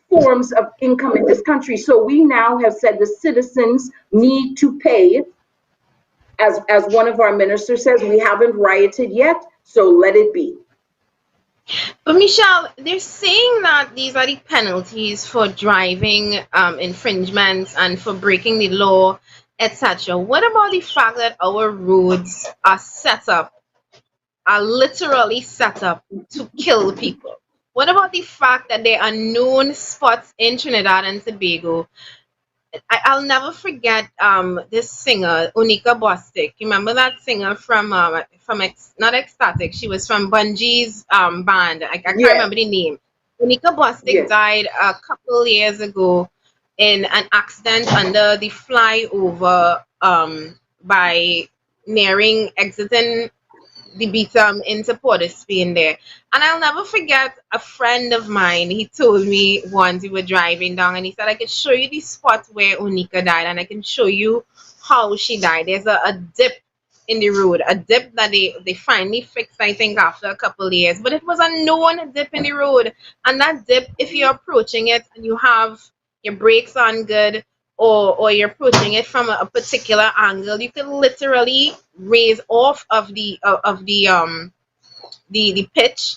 forms of income in this country. So we now have said the citizens need to pay. As one of our ministers says, we haven't rioted yet, so let it be. But Michelle, they're saying that these are the penalties for driving infringements and for breaking the law, etc. What about the fact that our roads are literally set up to kill people? What about the fact that there are known spots in Trinidad and Tobago? I'll never forget this singer Unika Bostic. You remember that singer from not Ecstatic? She was from Bungie's band. I can't Yes, remember the name. Unika Bostic yes, died a couple years ago in an accident under the flyover by nearing exiting the Beatum into Port of Spain there. And I'll never forget a friend of mine, he told me once we were driving down and he said, I could show you the spot where Onika died and I can show you how she died. There's a dip in the road, a dip that they finally fixed, I think, after a couple of years. But it was a known dip in the road. And that dip, if you're approaching it and you have your brakes on good, or you're approaching it from a particular angle, you can literally raise off of the pitch,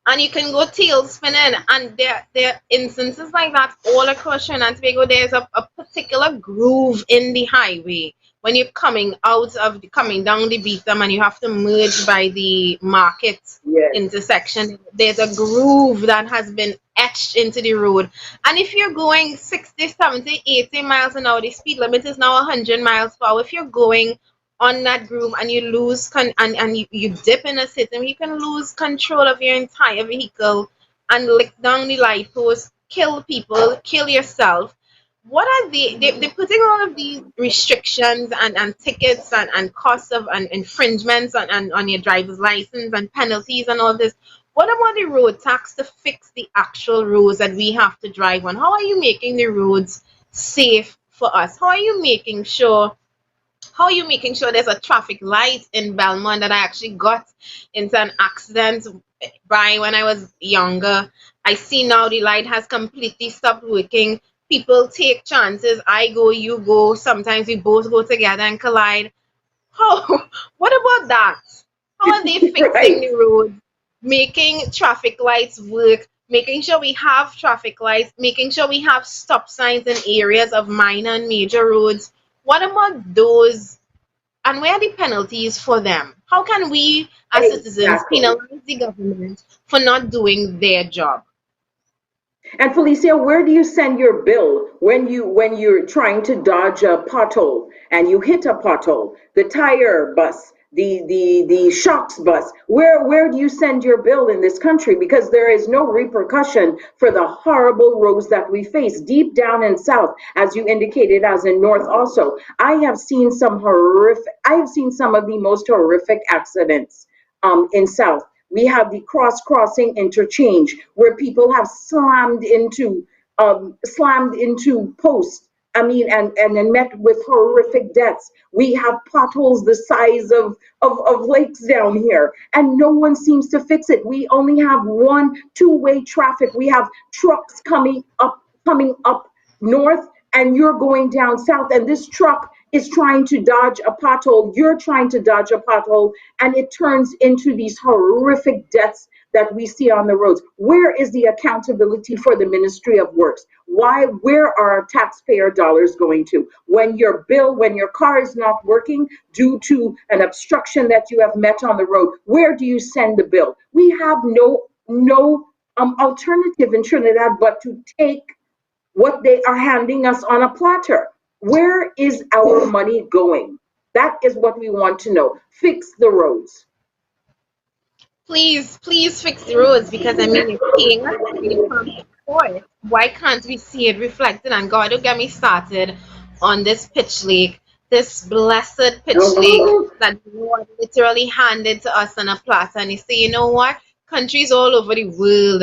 and you can go tail spinning. And there are instances like that all across Trinidad and Tobago. There's a particular groove in the highway when you're coming down the Beatum and you have to merge by the market yes. intersection. There's a groove that has been etched into the road. And if you're going 60, 70, 80 miles an hour, the speed limit is now 100 miles per hour. If you're going on that groove and you lose and you dip in a system, you can lose control of your entire vehicle and lick down the light post, kill people, kill yourself. What are they're putting all of these restrictions and tickets and costs of and infringements on your driver's license and penalties and all this. What about the road tax to fix the actual roads that we have to drive on? How are you making the roads safe for us? How are you making sure there's a traffic light in Belmont that I actually got into an accident by when I was younger? I see now the light has completely stopped working. People take chances. I go, you go. Sometimes we both go together and collide. How? What about that? How are they fixing Right. the road, making traffic lights work making sure we have traffic lights, making sure we have stop signs in areas of minor and major roads. What about those, and where are the penalties for them? How can we as citizens Exactly. penalize the government for not doing their job? And Felicia, where do you send your bill when you're trying to dodge a pothole and you hit a pothole? The tire bus, the shocks bus. Where do you send your bill in this country? Because there is no repercussion for the horrible roads that we face deep down in South, as you indicated, as in North also. I have seen some of the most horrific accidents in South. We have the crossing interchange where people have slammed into posts. I mean, and then met with horrific deaths. We have potholes the size of lakes down here, and no one seems to fix it. We only have one two-way traffic. We have trucks coming up north, and you're going down south, and this truck is trying to dodge a pothole. You're trying to dodge a pothole, and it turns into these horrific deaths that we see on the roads. Where is the accountability for the Ministry of Works? Where are our taxpayer dollars going to? When your car is not working due to an obstruction that you have met on the road, where do you send the bill? We have no alternative in Trinidad but to take what they are handing us on a platter. Where is our money going? That is what we want to know. Fix the roads. Please fix the roads, because I mean, you're paying us to come for it. Why can't we see it reflected? And God, don't get me started on this pitch lake, this blessed pitch lake Oh, that God literally handed to us on a platter. And He say, you know what? Countries all over the world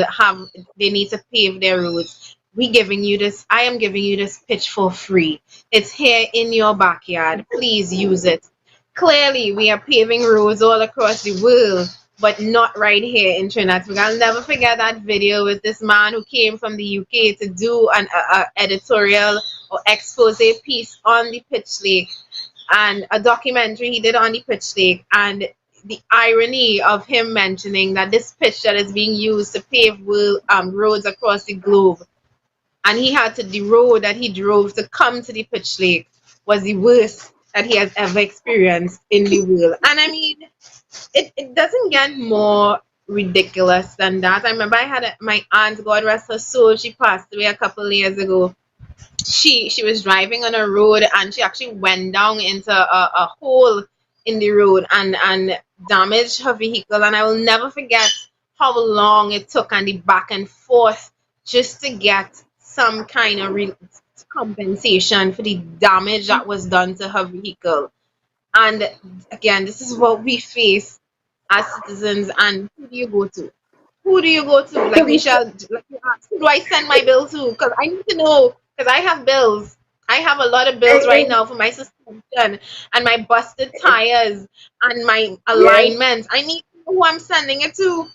they need to pave their roads. We giving you this. I am giving you this pitch for free. It's here in your backyard. Please use it. Clearly, we are paving roads all across the world, but not right here in Trinidad. I'll never forget that video with this man who came from the UK to do an editorial or expose piece on the pitch lake, and a documentary he did on the pitch lake, and the irony of him mentioning that this pitch that is being used to pave roads across the globe, and he had to the road that he drove to come to the pitch lake was the worst that he has ever experienced in the world. And I mean, it doesn't get more ridiculous than that. I remember I had my aunt, God rest her soul, she passed away a couple of years ago. She was driving on a road, and she actually went down into a hole in the road and damaged her vehicle. And I will never forget how long it took and the back and forth just to get some kind of compensation for the damage that was done to her vehicle. And again, this is what we face as citizens. And who do you go to? Who do you go to? Like Felicia, Michelle, like you asked, who do I send my bill to? Because I need to know. Because I have bills. I have a lot of bills right eh, now for my suspension and my busted tires and my yes. alignments. I need to know who I'm sending it to.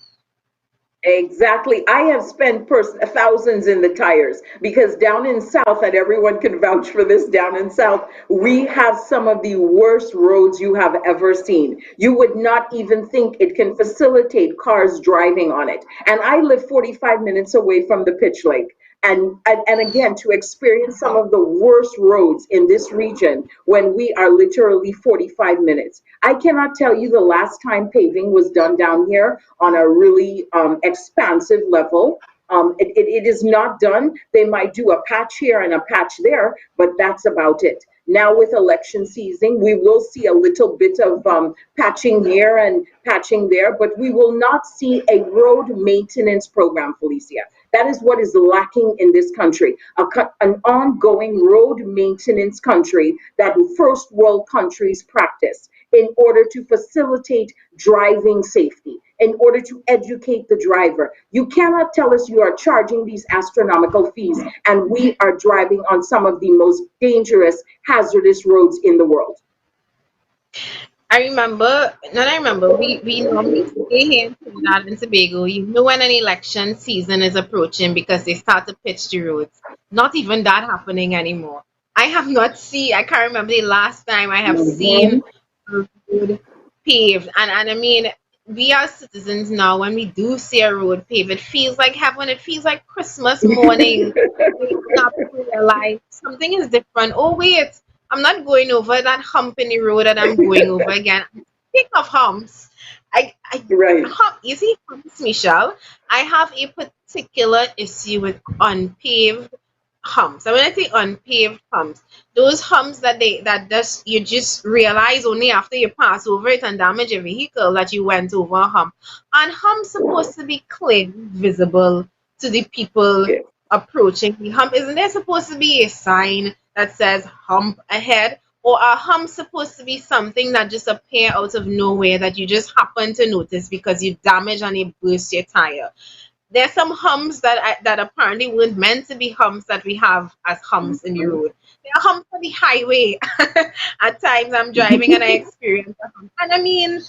Exactly. I have spent thousands in the tires because down in South, and everyone can vouch for this, down in South, we have some of the worst roads you have ever seen. You would not even think it can facilitate cars driving on it. And I live 45 minutes away from the Pitch Lake. And again, to experience some of the worst roads in this region when we are literally 45 minutes. I cannot tell you the last time paving was done down here on a really expansive level. It is not done. They might do a patch here and a patch there, but that's about it. Now with election season, we will see a little bit of patching here and patching there, but we will not see a road maintenance program, Felicia. That is what is lacking in this country, an ongoing road maintenance country that first world countries practice in order to facilitate driving safety, in order to educate the driver. You cannot tell us you are charging these astronomical fees and we are driving on some of the most dangerous, hazardous roads in the world. I remember, not I remember, we normally stay here in Trinidad and Tobago. You know when an election season is approaching because they start to pitch the roads. Not even that happening anymore. I can't remember the last time I have Mhm. seen a road paved. And I mean, we as citizens now, when we do see a road paved, it feels like heaven. It feels like Christmas morning. Waking up to realize something is different. Oh wait, I'm not going over that hump in the road that I'm going over again. Speaking of humps, Right. you see humps, Michelle. I have a particular issue with unpaved humps. And when I say unpaved humps, those humps that just you just realize only after you pass over it and damage a vehicle that you went over a hump. And humps supposed to be clear, visible to the people Yeah. approaching the hump. Isn't there supposed to be a sign that says hump ahead? Or are humps supposed to be something that just appear out of nowhere that you just happen to notice because you damage and you burst your tire? There's some humps that apparently weren't meant to be humps that we have as humps in the road. There are humps on the highway. At times I'm driving and I experience a hump. And I mean,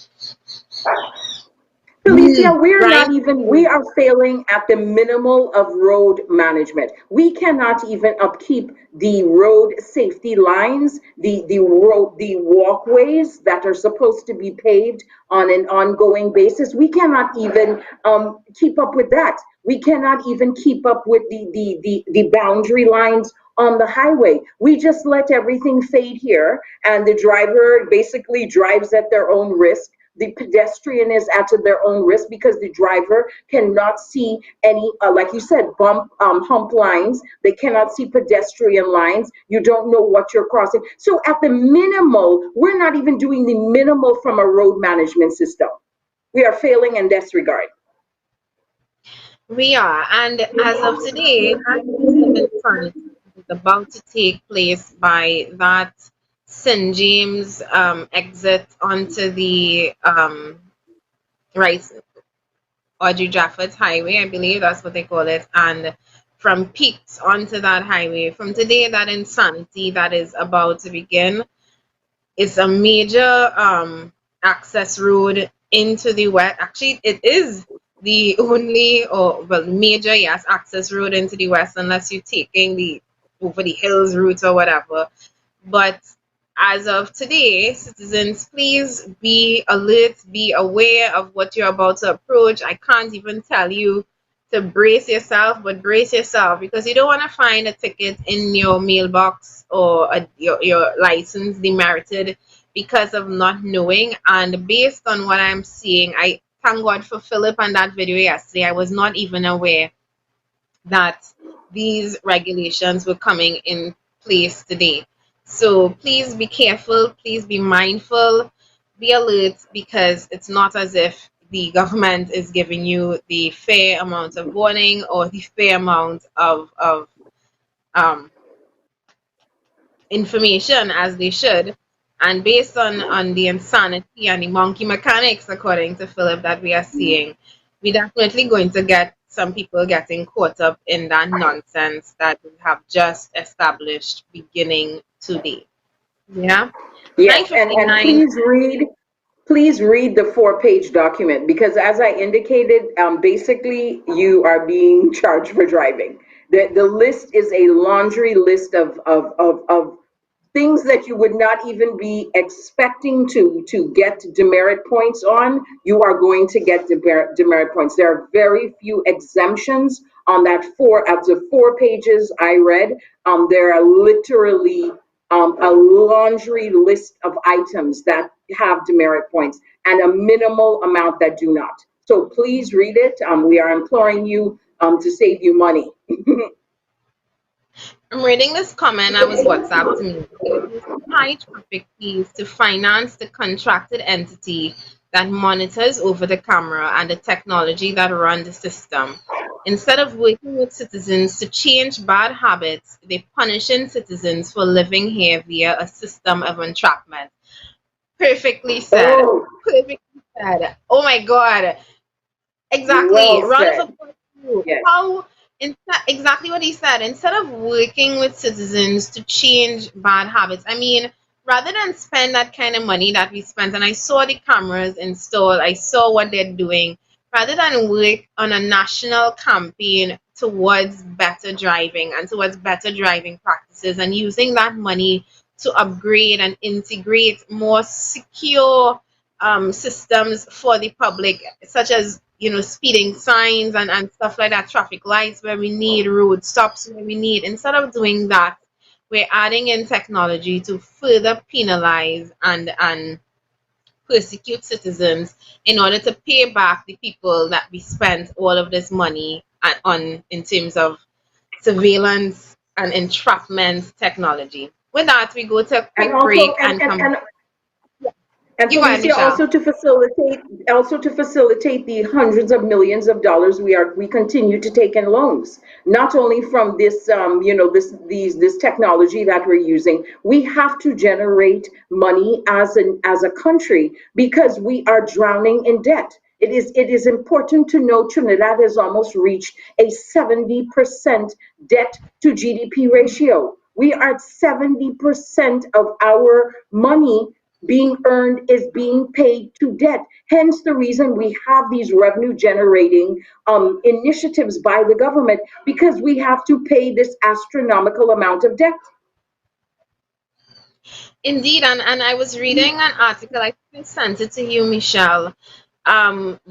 Felicia, right? we are failing at the minimal of road management. We cannot even upkeep the road safety lines, the walkways that are supposed to be paved on an ongoing basis. We cannot even keep up with that. We cannot even keep up with the boundary lines on the highway. We just let everything fade here, and the driver basically drives at their own risk. The pedestrian is at their own risk because the driver cannot see any, like you said, hump lines. They cannot see pedestrian lines. You don't know what you're crossing. So at the minimal, we're not even doing the minimal from a road management system. We are failing in this regard. We are. And as of today, that piece of insanity is about to take place by that St. James exit onto the right Audrey Jaffords Highway, I believe that's what they call it, and from Peaks onto that highway. From today, that insanity that is about to begin is a major access road into the west. Actually, it is the only, or well, major, yes, access road into the west, unless you're taking the over the hills route or whatever. But as of today, citizens, please be alert, be aware of what you're about to approach. I can't even tell you to brace yourself, but brace yourself because you don't want to find a ticket in your mailbox or your license demerited because of not knowing. And based on what I'm seeing, I thank God for Philip and that video yesterday. I was not even aware that these regulations were coming in place today. So please be careful, please be mindful, be alert because it's not as if the government is giving you the fair amount of warning or the fair amount of um, information as they should. And based on the insanity and the monkey mechanics, according to Philip, that we are seeing, we're definitely going to get some people getting caught up in that nonsense that we have just established beginning today. Yeah. Yes, and 9:59. please read the 4-page document because as I indicated, basically you are being charged for driving. The list is a laundry list of things that you would not even be expecting to get demerit points on. You are going to get demerit points. There are very few exemptions on that of the 4 pages I read. There are literally a laundry list of items that have demerit points and a minimal amount that do not. So please read it. We are imploring you to save you money. I'm reading this comment that was WhatsApp to me. It is high traffic fees to finance the contracted entity that monitors over the camera and the technology that run the system. Instead of working with citizens to change bad habits, they punishing citizens for living here via a system of entrapment. Perfectly said. Oh, Perfectly said. Oh my God. Exactly. well Run said. for you. Yes. How exactly what he said. Instead of working with citizens to change bad habits, I mean, rather than spend that kind of money that we spent, and I saw the cameras installed, I saw what they're doing, rather than work on a national campaign towards better driving and towards better driving practices and using that money to upgrade and integrate more secure systems for the public, such as speeding signs and stuff like that, traffic lights where we need, road stops where we need. Instead of doing that, we're adding in technology to further penalize and persecute citizens in order to pay back the people that we spent all of this money on in terms of surveillance and entrapment technology. With that, we go to a And quick break also, and come. and You go ahead, Felicia, Michelle. also to facilitate the hundreds of millions of dollars we continue to take in loans, not only from this this technology that we're using. We have to generate money as a country because we are drowning in debt. It is important to know Trinidad has almost reached a 70% debt to GDP ratio. We are at 70% of our money being earned is being paid to debt. Hence the reason we have these revenue generating initiatives by the government, because we have to pay this astronomical amount of debt. Indeed, and I was reading an article, I think I sent it to you, Michelle,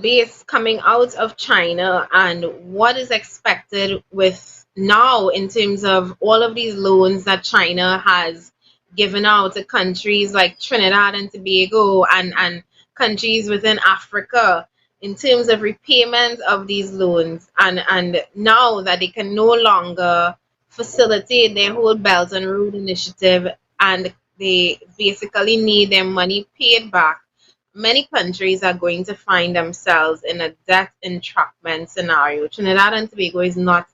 based coming out of China and what is expected with now in terms of all of these loans that China has given out to countries like Trinidad and Tobago and countries within Africa in terms of repayment of these loans, and now that they can no longer facilitate their whole Belt and Road initiative, and they basically need their money paid back. Many countries are going to find themselves in a debt entrapment scenario. Trinidad and Tobago is not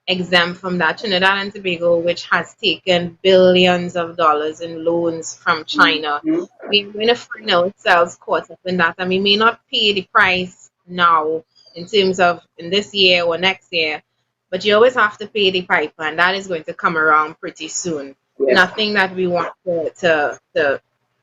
exempt from that. Trinidad and Tobago, which has taken billions of dollars in loans from China, Mhm. we're going to find ourselves caught up in that, and we may not pay the price now in terms of in this year or next year, but you always have to pay the piper, and that is going to come around pretty soon. Yes. Nothing that we want to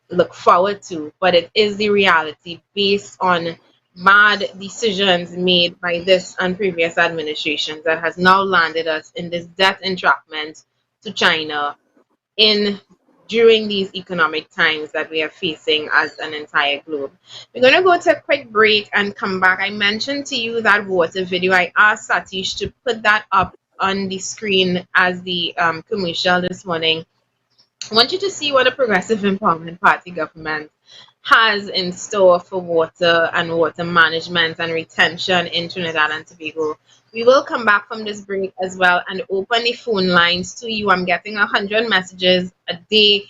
look forward to, but it is the reality based on bad decisions made by this and previous administrations that has now landed us in this debt entrapment to China in during these economic times that we are facing as an entire globe. We're going to go to a quick break and come back. I mentioned to you that water video. I asked Satish to put that up on the screen as the commercial this morning. I want you to see what a Progressive Empowerment Party government has in store for water and water management and retention in Trinidad and Tobago. We will come back from this break as well and open the phone lines to you. I'm getting 100 messages a day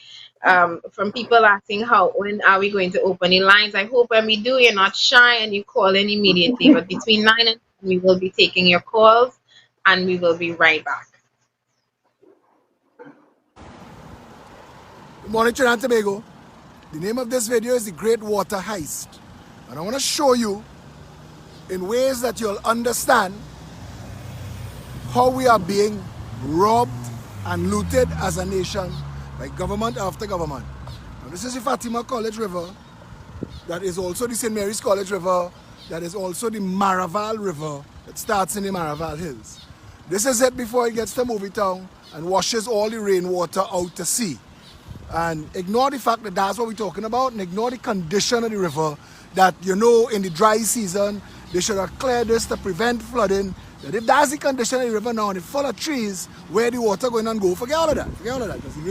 from people asking when are we going to open the lines. I hope when we do, you're not shy and you call in immediately. But between 9 and 10, we will be taking your calls, and we will be right back. Good morning, Trinidad and Tobago. The name of this video is The Great Water Heist. And I want to show you in ways that you'll understand how we are being robbed and looted as a nation by government after government. Now, this is the Fatima College River, that is also the St. Mary's College River, that is also the Maraval River that starts in the Maraval Hills. This is it before it gets to Movie Town and washes all the rainwater out to sea. And ignore the fact that that's what we're talking about, and ignore the condition of the river, that in the dry season they should have cleared this to prevent flooding. That if that's the condition of the river now and it's full of trees, where the water going and go, forget all of that. Because in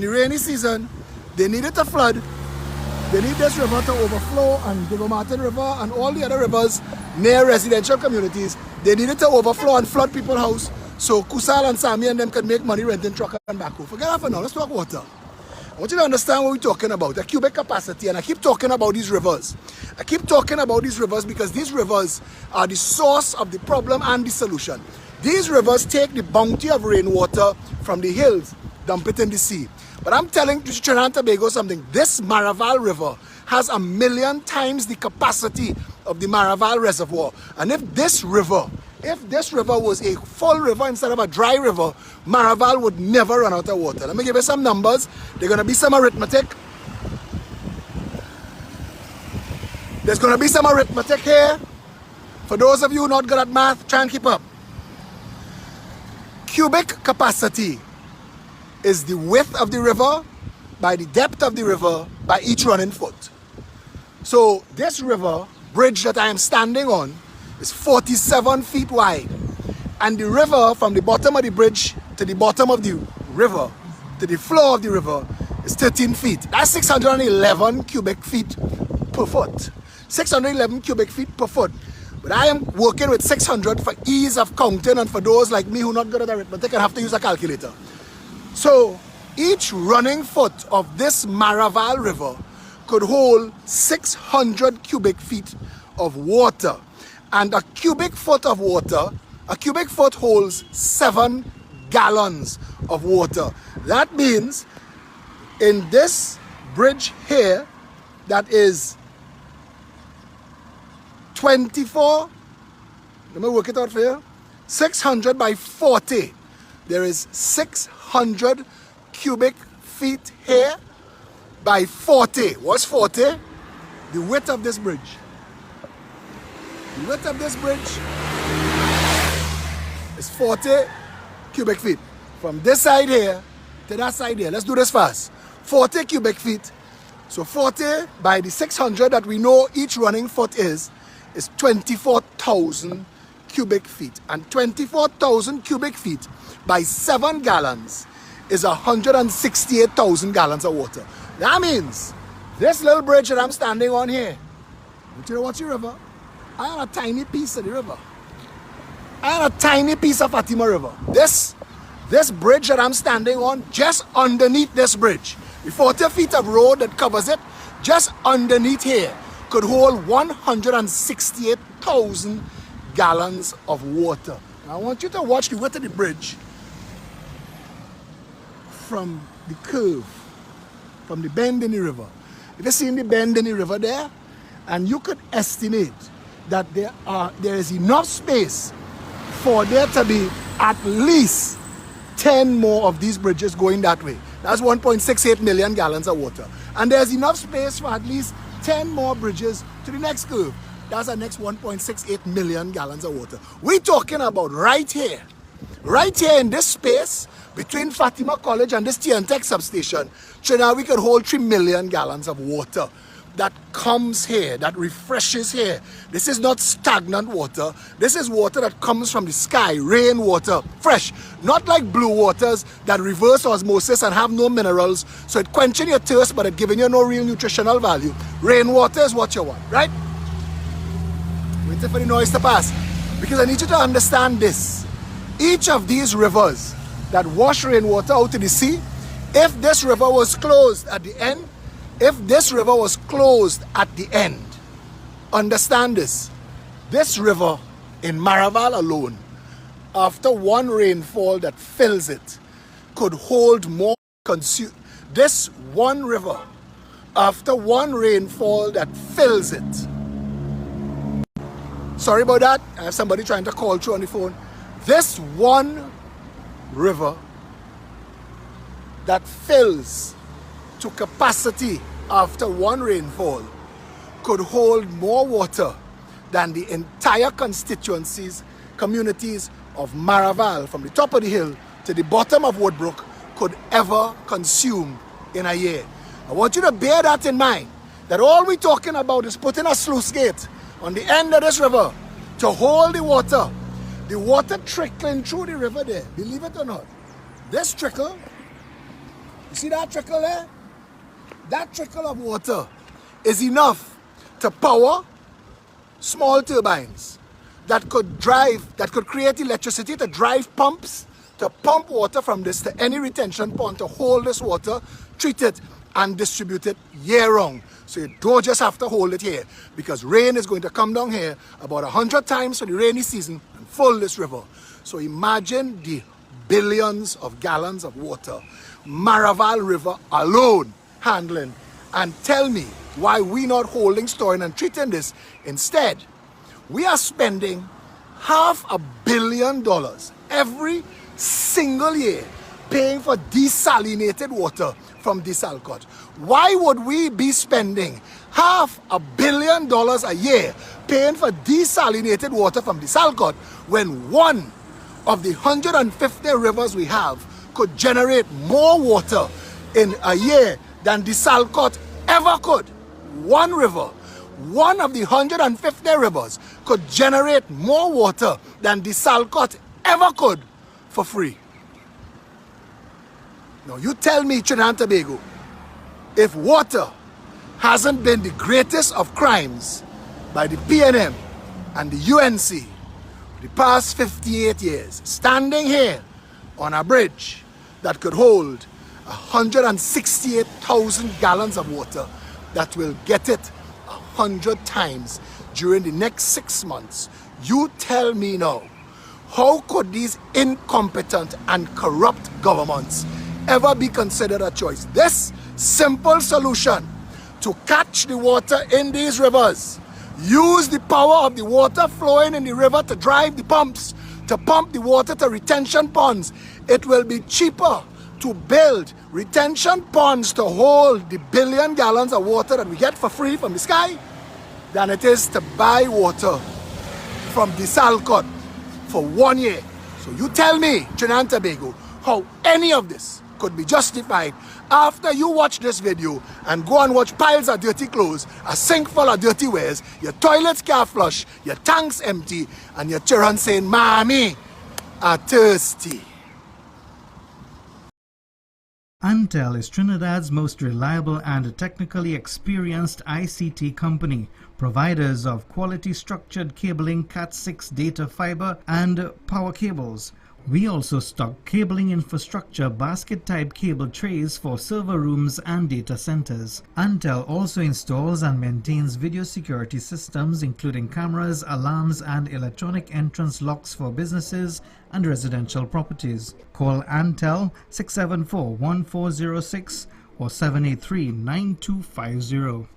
the rainy season, they need it to flood. They need this river to overflow, and the Martin River and all the other rivers near residential communities, they need it to overflow and flood people's house. So Kusal and Sammy and them can make money renting truck and backhoe. Forget that for now. Let's talk water. I want you to understand what we're talking about, the cubic capacity. And I keep talking about these rivers. I keep talking about these rivers because these rivers are the source of the problem and the solution. These rivers take the bounty of rainwater from the hills, dump it in the sea. But I'm telling Trinidad and Tobago something. This Maraval River has 1 million times the capacity of the Maraval Reservoir. And if this river was a full river instead of a dry river, Maraval would never run out of water. Let me give you some numbers. There's going to be some arithmetic. There's going to be some arithmetic here. For those of you not good at math, try and keep up. Cubic capacity is the width of the river by the depth of the river by each running foot. So this river bridge that I am standing on is 47 feet wide. And the river from the bottom of the bridge to the bottom of the river, to the floor of the river, is 13 feet. That's 611 cubic feet per foot. 611 cubic feet per foot. But I am working with 600 for ease of counting, and for those like me who are not good at arithmetic and have to use a calculator. So each running foot of this Maraval River could hold 600 cubic feet of water. And a cubic foot of water, a cubic foot holds 7 gallons of water. That means in this bridge here, that is 24, let me work it out for you, 600 by 40. There is 600 cubic feet here by 40. What's 40? The width of this bridge. The width of this bridge is 40 cubic feet. From this side here to that side here. Let's do this fast. 40 cubic feet. So 40 by the 600 that we know each running foot is 24,000 cubic feet. And 24,000 cubic feet by 7 gallons is 168,000 gallons of water. That means this little bridge that I'm standing on here, you know what's the river? I am a tiny piece of the river. I am a tiny piece of Fatima River. This bridge that I'm standing on, just underneath this bridge, the 40 feet of road that covers it, just underneath here, could hold 168,000 gallons of water. Now I want you to watch the width of the bridge from the curve, from the bend in the river. If you see the bend in the river there, and you could estimate that there is enough space for there to be at least 10 more of these bridges going that way. That's 1.68 million gallons of water. And there's enough space for at least 10 more bridges to the next curve. That's the next 1.68 million gallons of water. We're talking about right here in this space between Fatima College and this TNTech substation. So now we could hold 3 million gallons of water that comes here, that refreshes here. This is not stagnant water. This is water that comes from the sky, rain water, fresh. Not like blue waters that reverse osmosis and have no minerals, so it quenching your thirst but it giving you no real nutritional value. Rainwater is what you want, right? Waiting for the noise to pass. Because I need you to understand this. Each of these rivers that wash rainwater out to the sea, if this river was closed at the end, understand this. This river in Maraval alone, after one rainfall that fills it, could hold more this one river, after one rainfall that fills it. Sorry about that. I have somebody trying to call through on the phone. This one river that fills to capacity after one rainfall could hold more water than the entire constituencies, communities of Maraval, from the top of the hill to the bottom of Woodbrook, could ever consume in a year. I want you to bear that in mind, that all we're talking about is putting a sluice gate on the end of this river to hold the water trickling through the river there. Believe it or not, this trickle, you see that trickle there? That trickle of water is enough to power small turbines that could create electricity to drive pumps, to pump water from this to any retention pond, to hold this water, treat it, and distribute it year-round. So you don't just have to hold it here, because rain is going to come down here about 100 times for the rainy season and fill this river. So imagine the billions of gallons of water Maraval River alone handling, and tell me why we not holding, storing, and treating this. Instead, we are spending $500 million every single year paying for desalinated water from Desalcott. Why would we be spending $500 million a year paying for desalinated water from Desalcott when one of the 150 rivers we have could generate more water in a year than Desalcott ever could? One river. one of the 150 rivers could generate more water than the Salcott ever could for free. Now you tell me, Trinidad and Tobago, if water hasn't been the greatest of crimes by the PNM and the UNC the past 58 years, standing here on a bridge that could hold 168,000 gallons of water that will get it 100 times during the next 6 months. You tell me now, how could these incompetent and corrupt governments ever be considered a choice? This simple solution to catch the water in these rivers, use the power of the water flowing in the river to drive the pumps, to pump the water to retention ponds. It will be cheaper to build retention ponds to hold the billion gallons of water that we get for free from the sky than it is to buy water from the Salcott for 1 year. So you tell me, Trinidad and Tobago, how any of this could be justified after you watch this video and go and watch piles of dirty clothes, a sink full of dirty wares, your toilets can't flush, your tanks empty, and your children saying, "Mommy, I'm thirsty." Antel is Trinidad's most reliable and technically experienced ICT company, providers of quality structured cabling, Cat6 data fiber and power cables. We also stock cabling infrastructure basket-type cable trays for server rooms and data centers. Antel also installs and maintains video security systems including cameras, alarms and electronic entrance locks for businesses and residential properties. Call Antel 674-1406 or 783-9250.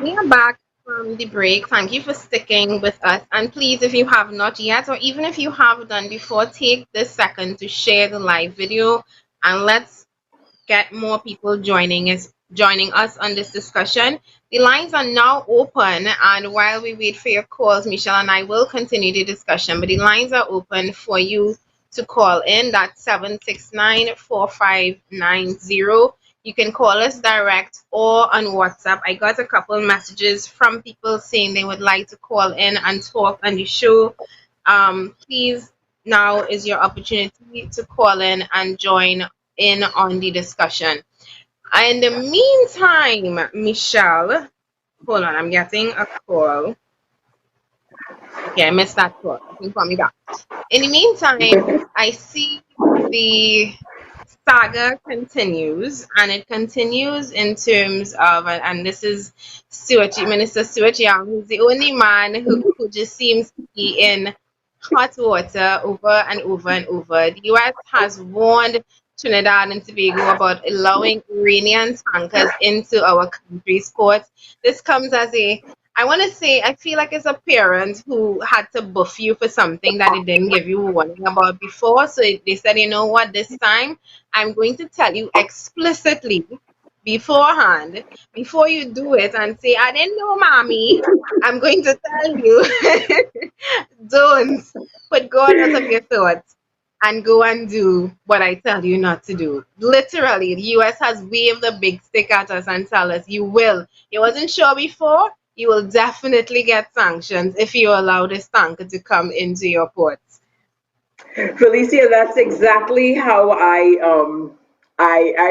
We are back from the break. Thank you for sticking with us. And please, if you have not yet, or even if you have done before, take this second to share the live video and let's get more people joining us on this discussion. The lines are now open, and while we wait for your calls, Michelle and I will continue the discussion, but the lines are open for you to call in. That's 769-4590. You can call us direct or on WhatsApp. I got a couple messages from people saying they would like to call in and talk on the show. Please, now is your opportunity to call in and join in on the discussion. In the meantime, Michelle, hold on, I'm getting a call. Okay, I missed that call. You can call me back. In the meantime, I see the saga continues, and it continues in terms of, and this is Minister Stuart Young, who's the only man who just seems to be in hot water over and over and over. The U.S. has warned Trinidad and Tobago about allowing Iranian tankers into our country's ports. This comes as I feel like it's a parent who had to buff you for something that they didn't give you warning about before. So they said, you know what, this time I'm going to tell you explicitly beforehand, before you do it and say, I didn't know, mommy, I'm going to tell you, don't put God out of your thoughts and go and do what I tell you not to do. Literally, the U.S. has waved a big stick at us and tell us, you wasn't sure before, you will definitely get sanctions if you allow this tanker to come into your ports. Felicia, that's exactly how I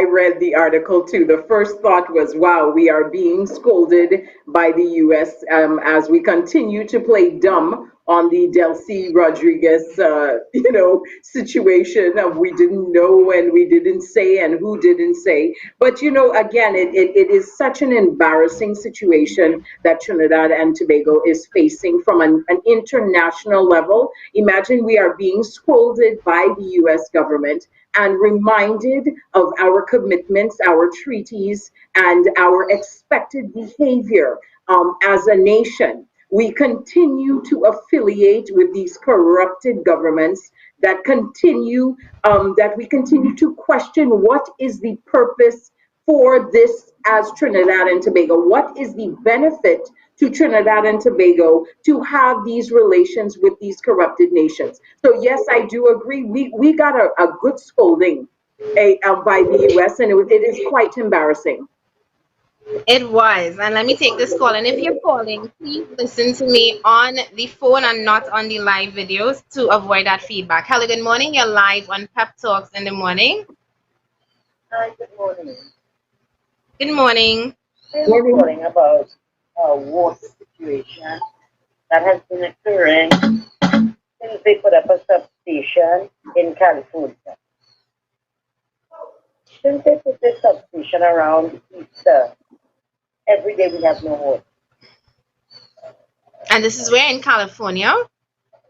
read the article too. The first thought was, wow, we are being scolded by the U.S. As we continue to play dumb on the Delcy Rodriguez, situation of we didn't know and we didn't say and who didn't say. But, again, it is such an embarrassing situation that Trinidad and Tobago is facing from an international level. Imagine we are being scolded by the U.S. government and reminded of our commitments, our treaties, and our expected behavior as a nation. We continue to affiliate with these corrupted governments that we continue to question what is the purpose for this as Trinidad and Tobago? What is the benefit to Trinidad and Tobago to have these relations with these corrupted nations? So yes, I do agree. We got a good scolding by the US, and it is quite embarrassing. It was. And let me take this call. And if you're calling, please listen to me on the phone and not on the live videos to avoid that feedback. Hello, good morning. You're live on Pep Talks in the morning. Hi, good morning. Good morning. I'm calling about a water situation that has been occurring since they put up a substation in California. Since they put this substation around Easter, every day we have no water. And this is where in California?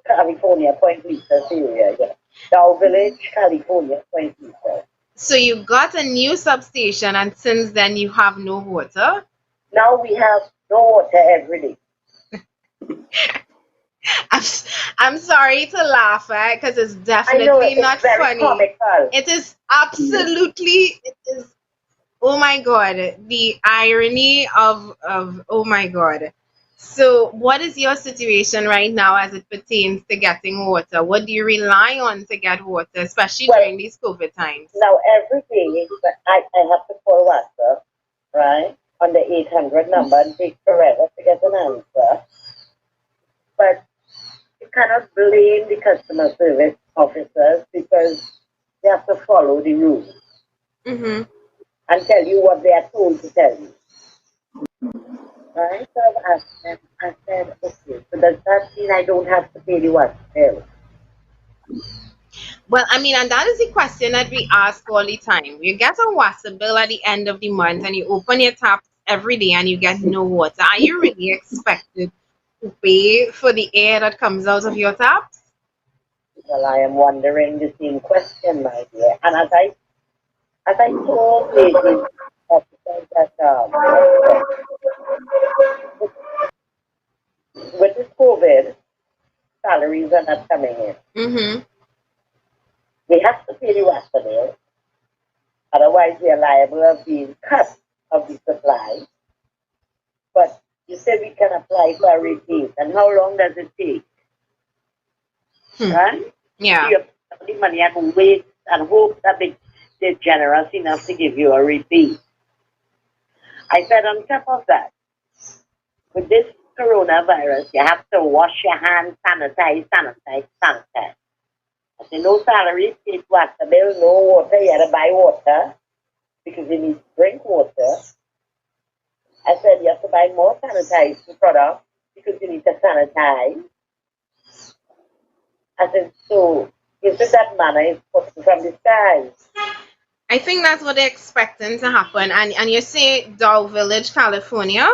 California, Point Lisa area, yeah. Dow Village, California, Point Lisa. So you got a new substation, and since then you have no water? Now we have no water every day. I'm sorry to laugh at because it's definitely not very funny. Comical. It is absolutely, it is, oh my God, the irony of oh my God. So what is your situation right now as it pertains to getting water? What do you rely on to get water, especially during these COVID times? Now every day I have to call WhatsApp, right, on the 800 number and take forever to get an answer. But you cannot blame the customer service officers because they have to follow the rules and tell you what they are told to tell you. Right? So I've asked them, I said, okay, so does that mean I don't have to pay the water bill? Well, I mean, and that is the question that we ask all the time. You get a water bill at the end of the month and you open your taps every day and you get no water. Are you really expected to pay for the air that comes out of your taps? Well, I am wondering the same question, my dear. And as I told the officers that with this COVID, salaries are not coming in. We have to pay the water bill. Otherwise, we are liable of being cut of the supply. But you said we can apply for a rebate. And how long does it take? Right? Yeah. You have the money and wait and hope that they're generous enough to give you a rebate. I said on top of that, with this coronavirus, you have to wash your hands, sanitize. I said, no salary, take water bill, no water, you have to buy water because you need to drink water. I said, you have to buy more sanitizing products because you need to sanitize. I said, so is it that manna is put from the sky? I think that's what they're expecting to happen. And you say Dow Village, California?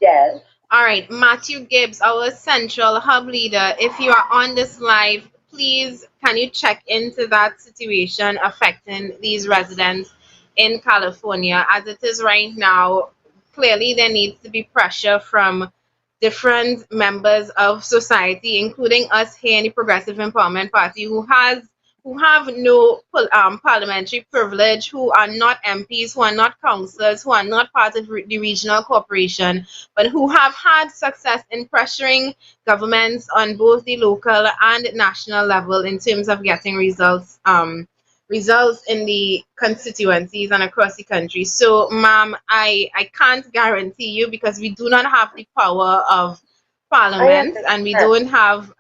Yes. All right, Matthew Gibbs, our central hub leader, if you are on this live, please can you check into that situation affecting these residents in California? As it is right now, clearly there needs to be pressure from different members of society, including us here in the Progressive Empowerment Party, who have no parliamentary privilege, who are not MPs, who are not councillors, who are not part of the regional corporation, but who have had success in pressuring governments on both the local and national level in terms of getting results in the constituencies and across the country. So, ma'am, I can't guarantee you because we do not have the power of Parliament and we don't have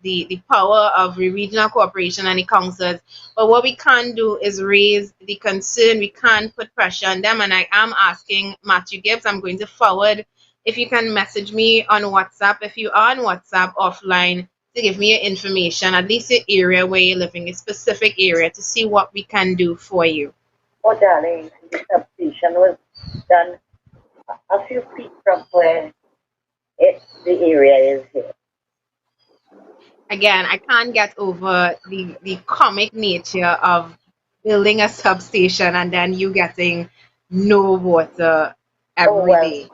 the power of the regional corporation and the councils. But what we can do is raise the concern. We can put pressure on them. And I am asking Matthew Gibbs, I'm going to forward, if you can message me on WhatsApp, if you are on WhatsApp offline, to give me your information, at least your area where you're living, a specific area, to see what we can do for you. Oh, darling, the substation was done a few feet from where the area is here. Again, I can't get over the comic nature of building a substation and then you getting no water every day.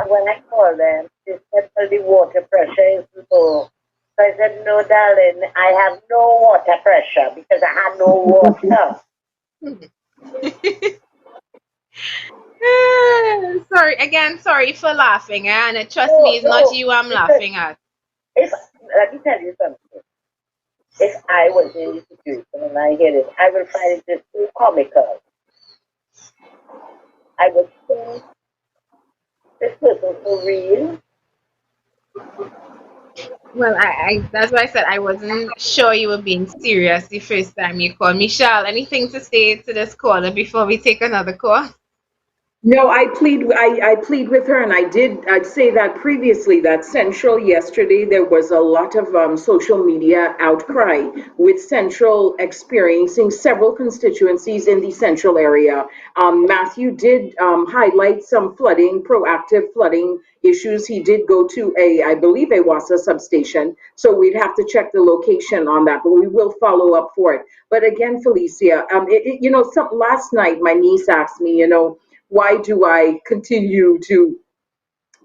When I called them, they said the water pressure is low. So I said, no, darling, I have no water pressure because I had no water. Sorry again. Sorry for laughing, and trust No, me, it's not no. you I'm Because laughing at. if let me tell you something. If I was in this situation and I hear it, I will find it just too comical. I would think this person for real. Well, that's why I said I wasn't sure you were being serious the first time you called. Michelle, anything to say to this caller before we take another call? No, I plead with her, and I'd say that previously, that Central yesterday, there was a lot of social media outcry with Central experiencing several constituencies in the Central area. Matthew did highlight some flooding, proactive flooding issues. He did go to I believe, a WASA substation, so we'd have to check the location on that, but we will follow up for it. But again, Felicia, last night my niece asked me, why do I continue to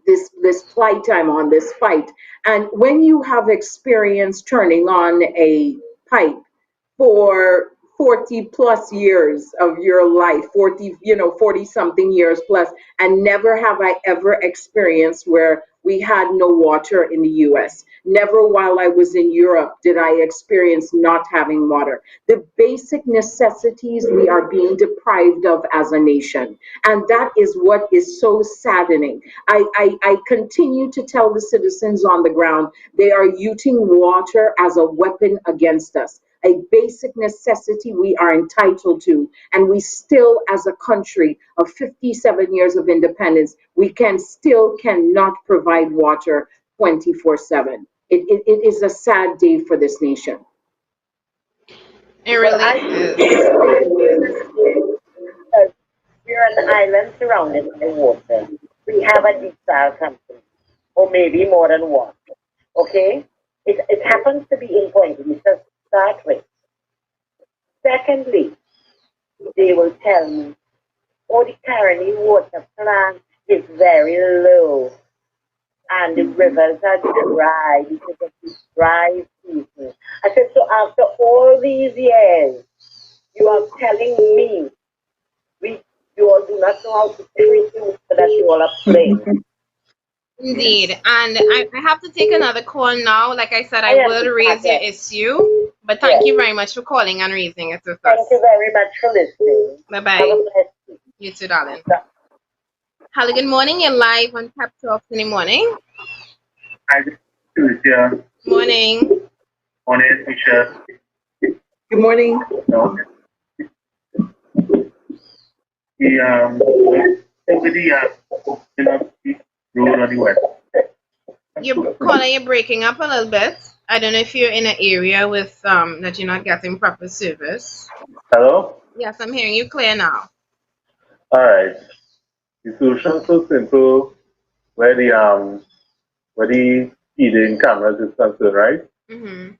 this plight I'm on, this fight? And when you have experience turning on a pipe for 40 plus years of your life, 40 something years plus, and never have I ever experienced where we had no water in the US. Never while I was in Europe did I experience not having water. The basic necessities we are being deprived of as a nation. And that is what is so saddening. I continue to tell the citizens on the ground they are using water as a weapon against us, a basic necessity we are entitled to. And we still, as a country of 57 years of independence, we cannot provide water 24/7. It is a sad day for this nation. It Well, really I is. because we're an island surrounded by water. We have a desal company, or maybe more than one. Okay? It happens to be in Point Lisa to start with. Secondly, they will tell me, oh, the Caroni water plant is very low and the rivers are dry because of the dry season. I said, so after all these years, you are telling me we you all do not know how to treat the water that you all are playing. Indeed. And I have to take another call now. Like I said, I I will understand raise your that. issue. But thank Yes. you very much for calling and raising it with Thank you us. very much for listening. Bye Have a bye. blessed week. You too, darling. Hello, good morning. You're live on Pep Talks in the morning. Hi, this is Lucia. Morning. Morning, Michelle. Good morning. No. Over the road on the west. You're breaking up a little bit. I don't know if you're in an area with that you're not getting proper service. Hello? Yes, I'm hearing you clear now. Alright. The solution is so simple where the speeding cameras is concerned, right? Mm-hmm.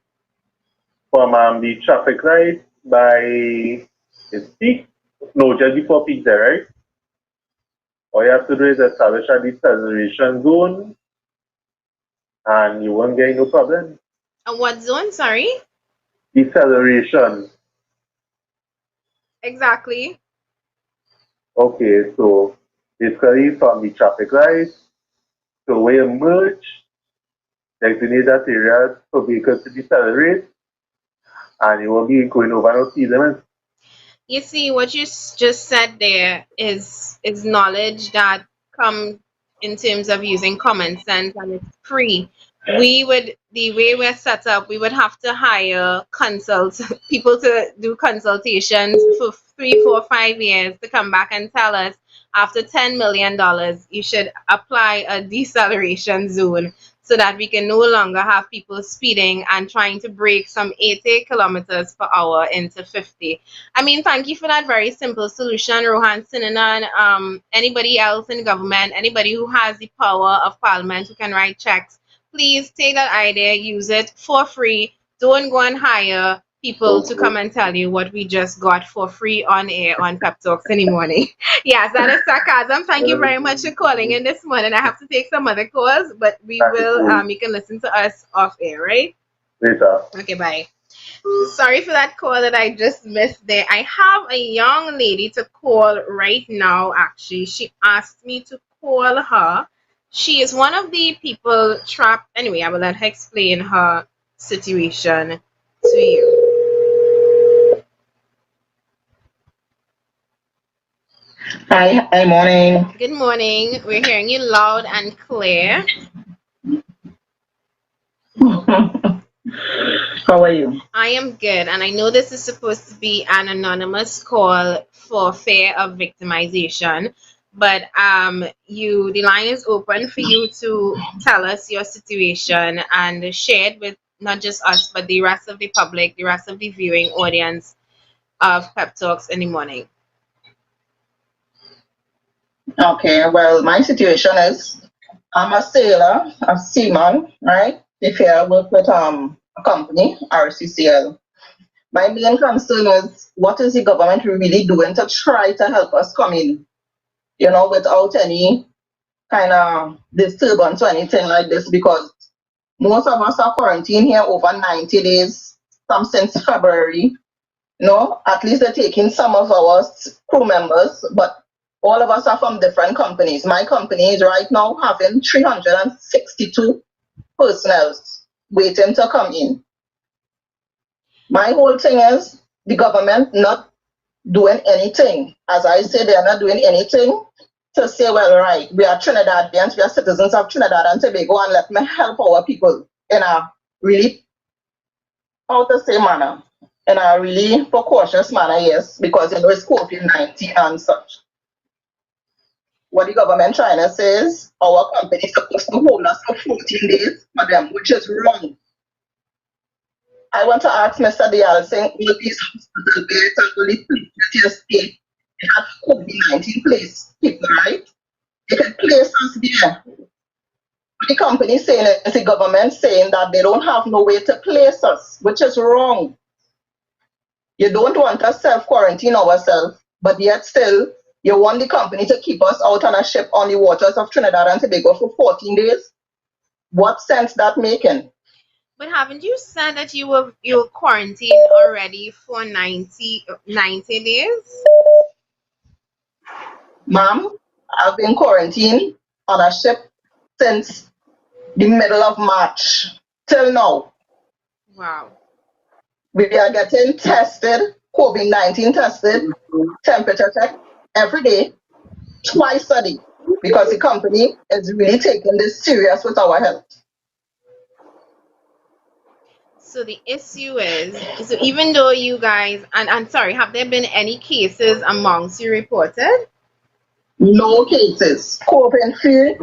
From the traffic light by its peak, no, just before peak there, right? All you have to do is establish a deceleration zone and you won't get no problem. What zone? Sorry. Deceleration. Exactly. Okay, so basically from the traffic light to where you merge, designate that area for vehicles to decelerate and you won't be going over no speed limits. You see, what you just said there is knowledge that comes in terms of using common sense, and it's free. The way we're set up, we would have to hire people to do consultations for 3, 4, 5 years to come back and tell us after $10 million you should apply a deceleration zone so that we can no longer have people speeding and trying to break some 80 kilometers per hour into 50. I mean, thank you for that very simple solution, Rohan Sinanan. Anybody else in government, anybody who has the power of parliament who can write checks, please take that idea, use it for free. Don't go and hire people to come and tell you what we just got for free on air on Pep Talks in the morning. Yes, that is sarcasm. Thank you very much for calling in this morning. I have to take some other calls, but we will, you can listen to us off air, right? Later. Okay, bye. Sorry for that call that I just missed there. I have a young lady to call right now, actually. She asked me to call her. She is one of the people trapped. Anyway, I will let her explain her situation to you. Hi, morning. Good morning. We're hearing you loud and clear. How are you? I am good, and I know this is supposed to be an anonymous call for fear of victimization, but the line is open for you to tell us your situation and share it with not just us, but the rest of the public, the rest of the viewing audience of Pep Talks in the morning. Okay, well, my situation is I'm a sailor, a seaman, right? If I work with a company, RCCL. My main concern is what is the government really doing to try to help us come in, without any kind of disturbance or anything like this, because most of us are quarantined here over 90 days, some since February. At least they're taking some of our crew members, but all of us are from different companies. My company is right now having 362 personnel waiting to come in. My whole thing is the government not doing anything. As I say, they are not doing anything to say, well, right, we are Trinidadians, we are citizens of Trinidad and Tobago, and let me help our people in a really, how to say, manner. In a really precautious manner, yes, because it's COVID-19 and such. What the government trying to say is our company is supposed to hold us for 14 days for them, which is wrong. I want to ask Mr. Dial saying all these hospital beds and all the places state they have COVID-19 place people, right? They can place us there. The company saying it is the government saying that they don't have no way to place us, which is wrong. You don't want us self-quarantine ourselves, but yet still, you want the company to keep us out on a ship on the waters of Trinidad and Tobago for 14 days? What sense that making? But haven't you said that you were quarantined already for 90 days? Ma'am, I've been quarantined on a ship since the middle of March till now. Wow. We are getting tested, COVID-19 tested, temperature check every day, twice a day, because the company is really taking this serious with our health. So the issue is, so even though you guys, and sorry, have there been any cases amongst you reported? No cases. COVID-free,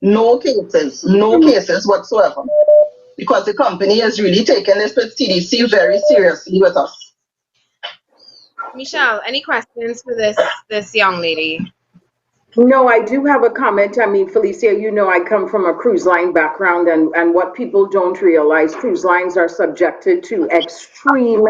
no cases whatsoever. Because the company is really taking this with CDC very seriously with us. Michelle, any questions for this young lady? No, I do have a comment. I mean, Felicia, I come from a cruise line background, and what people don't realize, cruise lines are subjected to extreme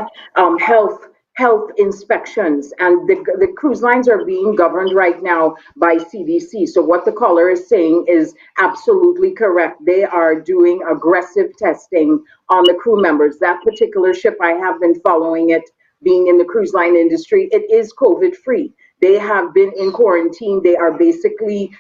health inspections, and the cruise lines are being governed right now by CDC. So what the caller is saying is absolutely correct. They are doing aggressive testing on the crew members. That particular ship, I have been following it, being in the cruise line industry. It is COVID free. They have been in quarantine. They are basically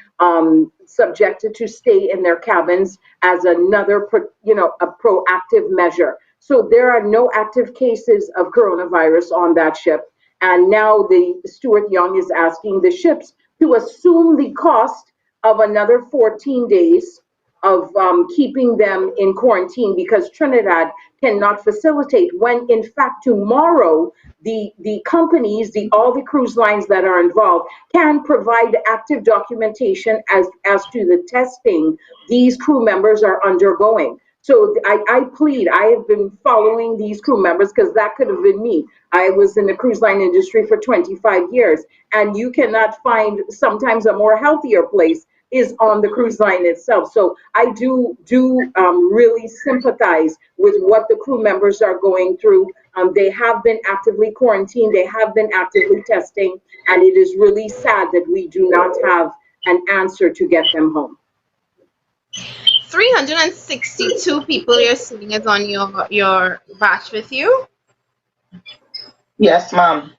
subjected to stay in their cabins as another, a proactive measure. So there are no active cases of coronavirus on that ship. And now the Stuart Young is asking the ships to assume the cost of another 14 days of keeping them in quarantine because Trinidad cannot facilitate, when in fact tomorrow the companies, all the cruise lines that are involved can provide active documentation as to the testing these crew members are undergoing. So I plead, I have been following these crew members because that could have been me. I was in the cruise line industry for 25 years, and you cannot find sometimes a more healthier place is on the cruise line itself. So I do really sympathize with what the crew members are going through. They have been actively quarantined, they have been actively testing, and it is really sad that we do not have an answer to get them home. 362 people you're seeing is on your batch with you. Yes, ma'am.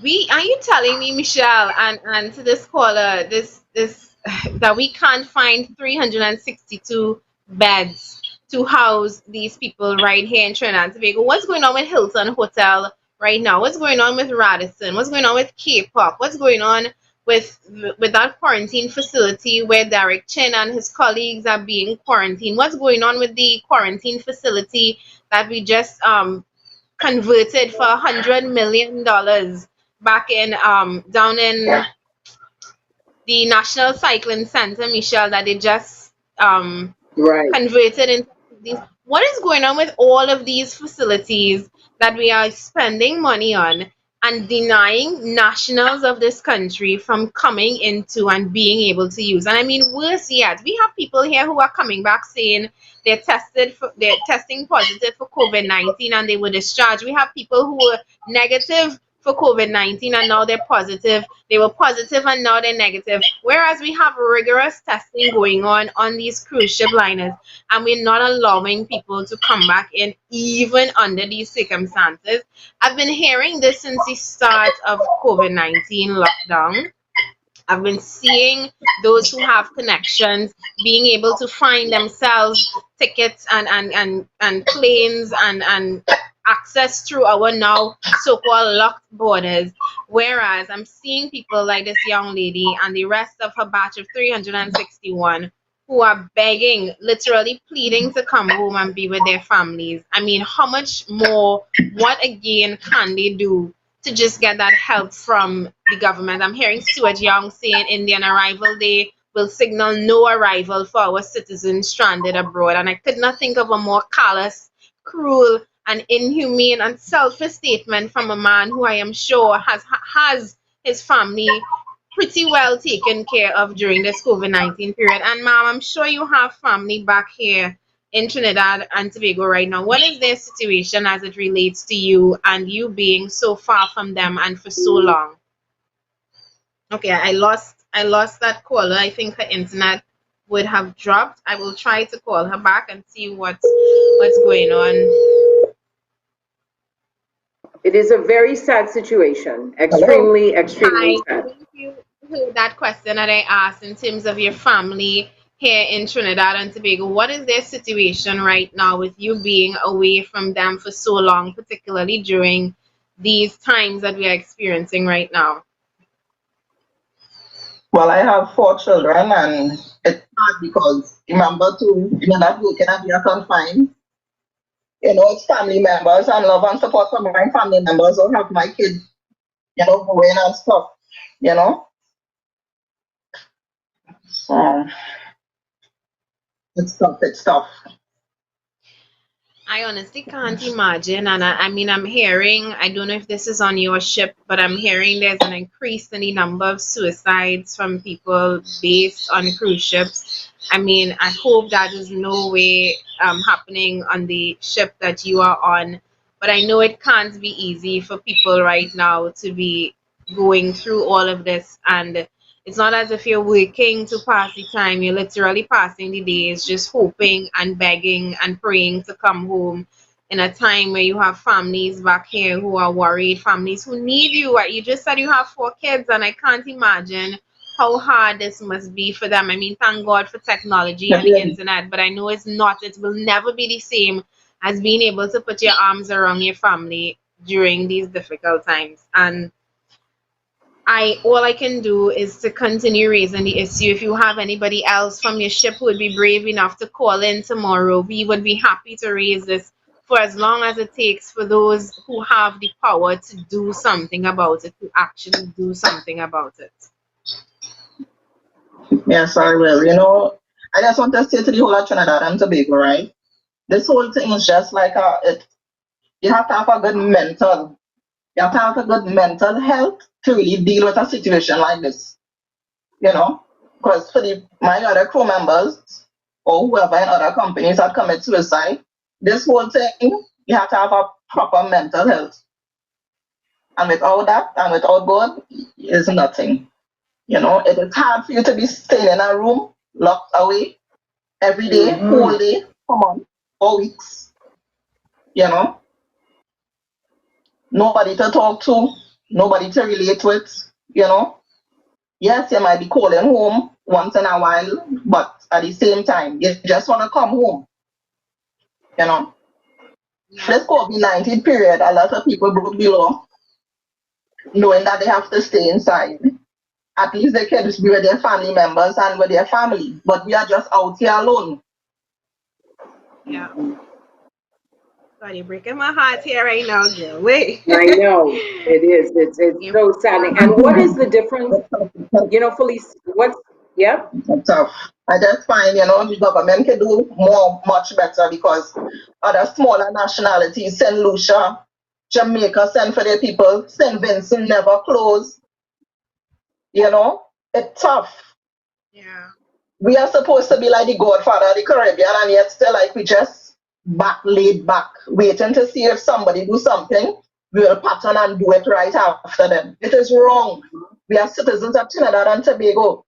Are you telling me, Michelle, and to this caller, this that we can't find 362 beds to house these people right here in Trinidad and Tobago? What's going on with Hilton Hotel right now? What's going on with Radisson? What's going on with K-pop? What's going on with that quarantine facility where Derek Chin and his colleagues are being quarantined? What's going on with the quarantine facility that we just converted for $100 million back in down in the National Cycling Center, Michelle, that they just Right. converted into these? What is going on with all of these facilities that we are spending money on and denying nationals of this country from coming into and being able to use? And I mean, worse yet, we have people here who are coming back saying they're testing positive for COVID-19 and they were discharged. We have people who were negative for COVID-19 and now they're positive. They were positive and now they're negative. Whereas we have rigorous testing going on these cruise ship liners, and we're not allowing people to come back in even under these circumstances. I've been hearing this since the start of COVID-19 lockdown. I've been seeing those who have connections being able to find themselves tickets and planes and access through our now so-called locked borders. Whereas I'm seeing people like this young lady and the rest of her batch of 361 who are begging, literally pleading to come home and be with their families. I mean, how much more, what again can they do to just get that help from the government? I'm hearing Stuart Young saying Indian arrival day will signal no arrival for our citizens stranded abroad. And I could not think of a more callous, cruel, and inhumane and selfish statement from a man who I am sure has his family pretty well taken care of during this COVID-19 period. And ma'am, I'm sure you have family back here in Trinidad and Tobago right now. What is their situation as it relates to you and you being so far from them and for so long? Okay, I lost that caller. I think her internet would have dropped. I will try to call her back and see what's going on. It is a very sad situation. Extremely, extremely sad. Thank you for that question that I asked in terms of your family here in Trinidad and Tobago. What is their situation right now with you being away from them for so long, particularly during these times that we are experiencing right now? Well, I have 4 children, and it's hard because remember too, you're not working and you're confined. You know, it's family members and love and support from my family members who have my kids, you know, going and stuff, you know. So it's tough. I honestly can't imagine, and I mean, I'm hearing, I don't know if this is on your ship, but I'm hearing there's an increase in the number of suicides from people based on cruise ships. I mean, I hope that is no way happening on the ship that you are on, but I know it can't be easy for people right now to be going through all of this, and it's not as if you're working to pass the time. You're literally passing the days just hoping and begging and praying to come home in a time where you have families back here who are worried, families who need you. You just said you have 4 kids, and I can't imagine how hard this must be for them. I mean, thank God for technology and the internet, but I know it will never be the same as being able to put your arms around your family during these difficult times. And all I can do is to continue raising the issue. If you have anybody else from your ship who would be brave enough to call in tomorrow, we would be happy to raise this for as long as it takes for those who have the power to do something about it, to actually do something about it. Yes, I will. You know, I just want to say to the whole of Trinidad and Tobago, right? This whole thing is just like you have to have a good mental health to really deal with a situation like this. You know, because for my other crew members or whoever in other companies that commit suicide, this whole thing, you have to have a proper mental health. And without that, and without God, is nothing. You know, it is hard for you to be staying in a room, locked away, every day, whole day, come on, 4 weeks, you know, nobody to talk to, nobody to relate with, you know. Yes, you might be calling home once in a while, but at the same time, you just want to come home, you know. This COVID-19 period, a lot of people broke the law, knowing that they have to stay inside. At least they can be with their family members and with their family, but we are just out here alone. Yeah. God, you're breaking my heart here right now, girl. Wait. I know it is. It's so saddening. And what is the difference? You know, Felice, what's, yeah? So I just find, you know, the government can do much better, because other smaller nationalities, St. Lucia, Jamaica send for their people, St. Vincent never close. You know, it's tough. Yeah. We are supposed to be like the Godfather of the Caribbean, and yet still like we just laid back, waiting to see if somebody do something. We will pattern and do it right after them. It is wrong. We are citizens of Trinidad and Tobago.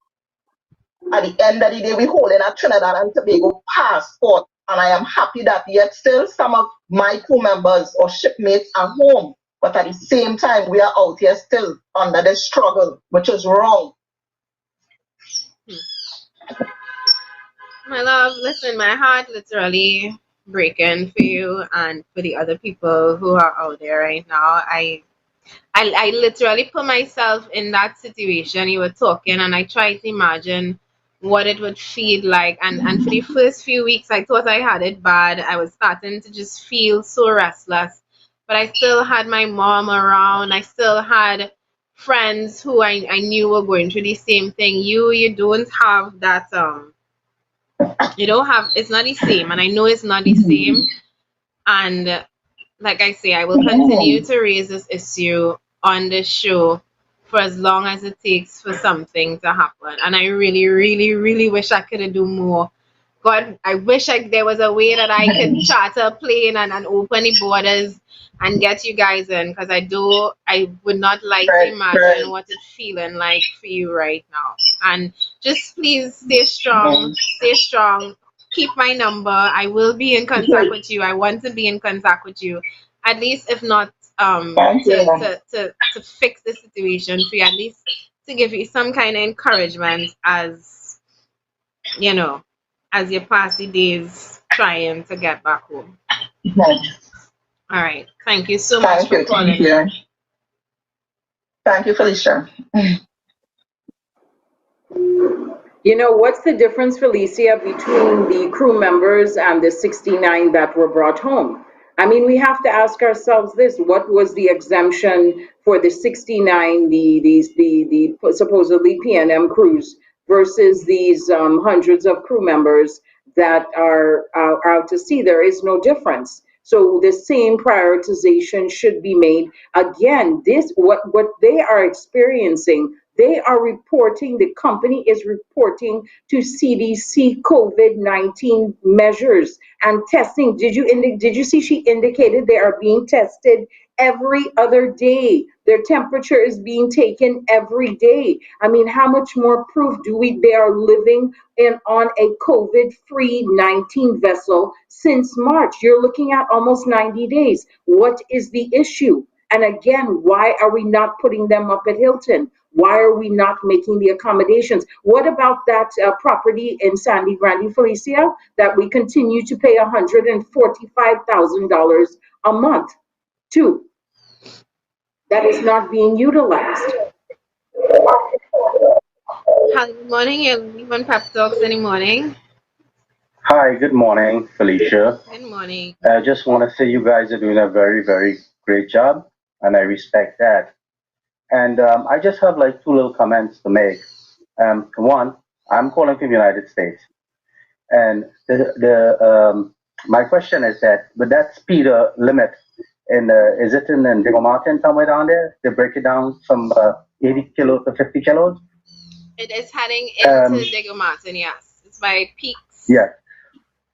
At the end of the day, we holding a Trinidad and Tobago passport, and I am happy that yet still some of my crew members or shipmates are home. But at the same time, we are out here still under this struggle, which is wrong. My love, listen, my heart literally breaking for you and for the other people who are out there right now. I literally put myself in that situation you were talking, and I tried to imagine what it would feel like. And for the first few weeks, I thought I had it bad. I was starting to just feel so restless. But I still had my mom around. I still had friends who I knew were going through the same thing. You don't have that you don't have, it's not the same, and I know it's not the same. And like I say, I will continue to raise this issue on the show for as long as it takes for something to happen. And I really, really, really wish I could do more. God, I wish there was a way that I could charter a plane and open the borders and get you guys in, because I would not like to imagine what it's feeling like for you right now. And just please stay strong, keep my number. I will be in contact with you. I want to be in contact with you, at least if not to fix the situation for you, at least to give you some kind of encouragement as you know, as you pass the days trying to get back home. All right. Thank you so much for calling. Thank you, Felicia. You know, what's the difference, Felicia, between the crew members and the 69 that were brought home? I mean, we have to ask ourselves this: what was the exemption for the 69, the supposedly PNM crews, versus these hundreds of crew members that are out to sea? There is no difference. So the same prioritization should be made. Again, what they are experiencing, they are reporting, the company is reporting to CDC COVID-19 measures and testing. Did you see she indicated they are being tested every other day? Their temperature is being taken every day. I mean, how much more proof they are living on a COVID-free 19 vessel since March? You're looking at almost 90 days. What is the issue? And again, why are we not putting them up at Hilton? Why are we not making the accommodations? What about that property in Sandy Grande, Felicia, that we continue to pay $145,000 a month to? That is not being utilized. Hi, good morning. You're leaving Pep Talks in the morning. Hi, good morning, Felicia. Good morning. I just want to say you guys are doing a very, very great job, and I respect that. And I just have like two little comments to make. One, I'm calling from the United States, and my question is that with that speed limit, is it in Diego Martin somewhere down there? They break it down from 80 kilos to 50 kilos? It is heading into Diego Martin, yes. It's by Peaks. Yeah.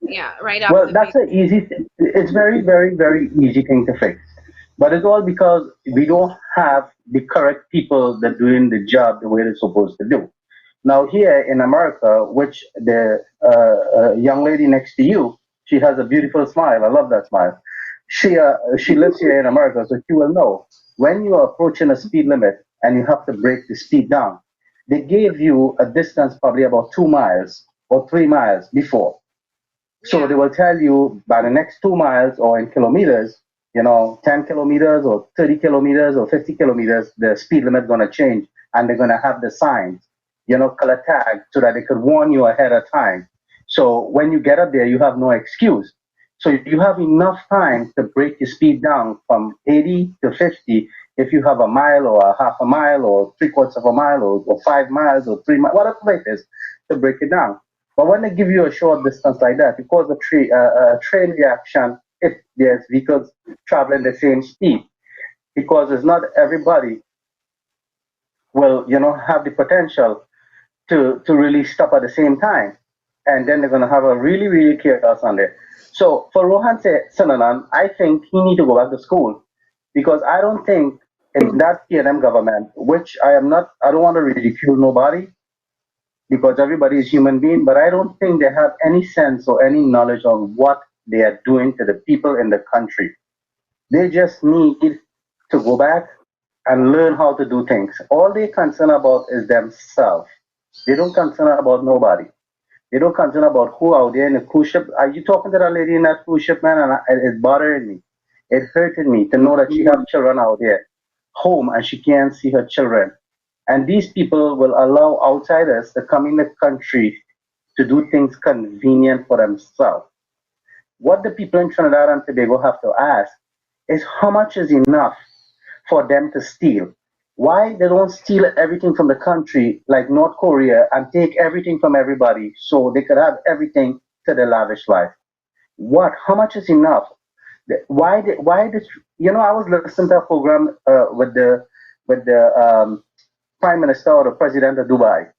Yeah, right after. Well, that's an easy thing. It's very, very, very easy thing to fix. But it's all because we don't have the correct people that doing the job the way they're supposed to do. Now here in America, which the young lady next to you, she has a beautiful smile. I love that smile. She lives here in America, so she will know when you are approaching a speed limit and you have to break the speed down. They gave you a distance probably about 2 miles or 3 miles before. So they Yeah. will tell you by the next 2 miles or in kilometers, 10 kilometers or 30 kilometers or 50 kilometers, the speed limit is going to change and they're going to have the signs, color tag so that they could warn you ahead of time. So when you get up there, you have no excuse. So you have enough time to break your speed down from 80 to 50 if you have a mile or a half a mile or three-quarters of a mile or 5 miles or 3 miles, whatever it is, to break it down. But when they give you a short distance like that, it causes a train reaction if there's vehicles traveling the same speed, because it's not everybody will, have the potential to really stop at the same time. And then they're going to have a really, really chaos on there. So for Rohan Sananan, I think he need to go back to school because I don't think in that PNM government, which I don't want to ridicule nobody, because everybody is human being, but I don't think they have any sense or any knowledge on what they are doing to the people in the country. They just need to go back and learn how to do things. All they concern about is themselves. They don't concern about nobody. They don't concern about who out there in the cruise ship. Are you talking to that lady in that cruise ship, man? And it's bothering me. It hurted me to know that she have children out there home and she can't see her children. And these people will allow outsiders to come in the country to do things convenient for themselves. What the people in Trinidad and Tobago have to ask is how much is enough for them to steal? Why they don't steal everything from the country like North Korea and take everything from everybody so they could have everything to their lavish life? How much is enough? Why did, I was listening to a program with the Prime Minister or the President of Dubai,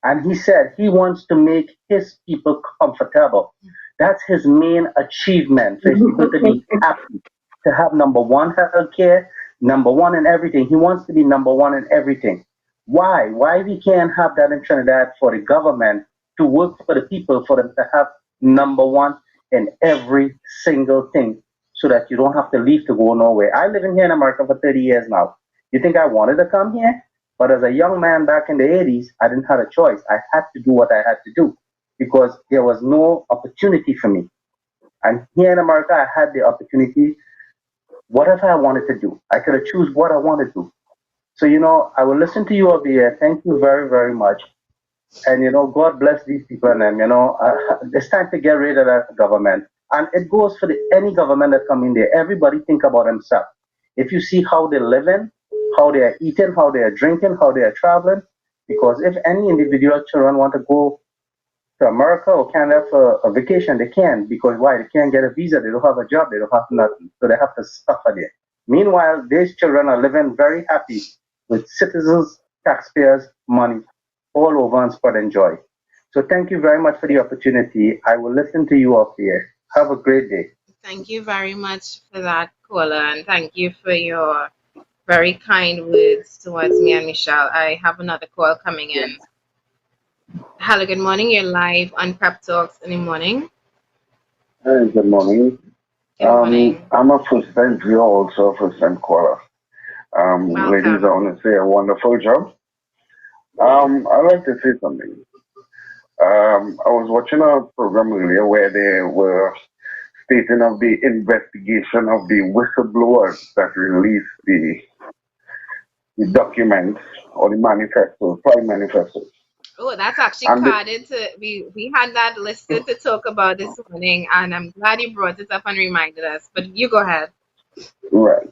and he said he wants to make his people comfortable. That's his main achievement, for his people to be happy, to have number one health care, number one in everything. He wants to be number one in everything. Why? Why we can't have that in Trinidad for the government to work for the people, for them to have number one in every single thing so that you don't have to leave to go nowhere. I live in here in America for 30 years now. You think I wanted to come here? But as a young man back in the 80s, I didn't have a choice. I had to do what I had to do because there was no opportunity for me. And here in America, I had the opportunity. Whatever I wanted to do, I could have choose what I wanted to do. So, I will listen to you over here. Thank you very, very much. And, God bless these people. And them, it's time to get rid of that government. And it goes for any government that come in there. Everybody think about themselves. If you see how they're living, how they are eating, how they are drinking, how they are traveling, because if any individual children want to go to America or Canada for a vacation, they can, because why? They can't get a visa, they don't have a job, they don't have nothing, so they have to suffer there. Meanwhile, these children are living very happy with citizens, taxpayers' money all over and spread and joy. So thank you very much for the opportunity. I will listen to you up here. Have a great day. Thank you very much for that, caller, and thank you for your very kind words towards me and Michelle. I have another call coming in. Hello, good morning. You're live on Prep Talks in the morning. Hey, good morning. Good morning. I'm a first-time viewer, also a first-time caller. Ladies, I want to say a wonderful job. I'd like to say something. I was watching a program earlier where they were stating of the investigation of the whistleblowers that released the documents or the manifestos, prime manifestos. Oh, that's actually And carded to we had that listed to talk about this morning, and I'm glad you brought it up and reminded us. But you go ahead. right.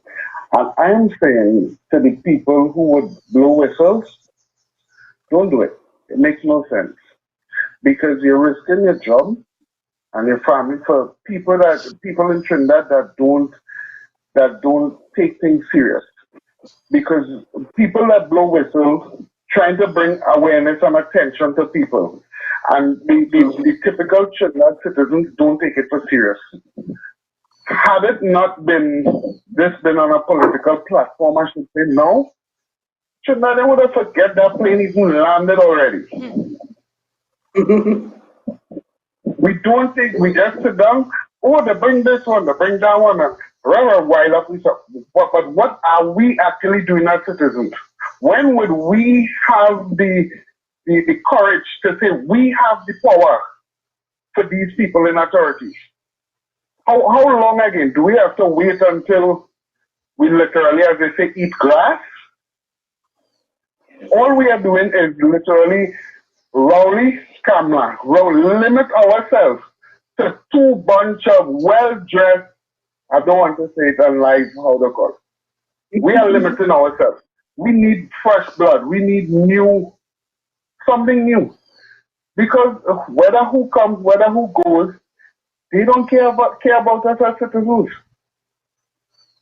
And I'm saying to the people who would blow whistles, don't do it. It makes no sense. Because you're risking your job and your family for people in Trinidad that don't take things serious. Because people that blow whistles trying to bring awareness and attention to people. And the typical Trinidad citizens don't take it for serious. Had it not been on a political platform, I should say, no, Trinidad would have forget that plane even landed already. We don't think, we just sit down, oh, they bring this one, they bring that one, and while up, but what are we actually doing as citizens? When would we have the courage to say we have the power for these people in authority? How long again? Do we have to wait until we literally, as they say, eat grass? All we are doing is literally Rowley Scamla, limit ourselves to two bunch of well-dressed, I don't want to say it unlike how they call it. We are limiting ourselves. We need fresh blood. We need something new. Because whether who comes, whether who goes, they don't care about us as citizens.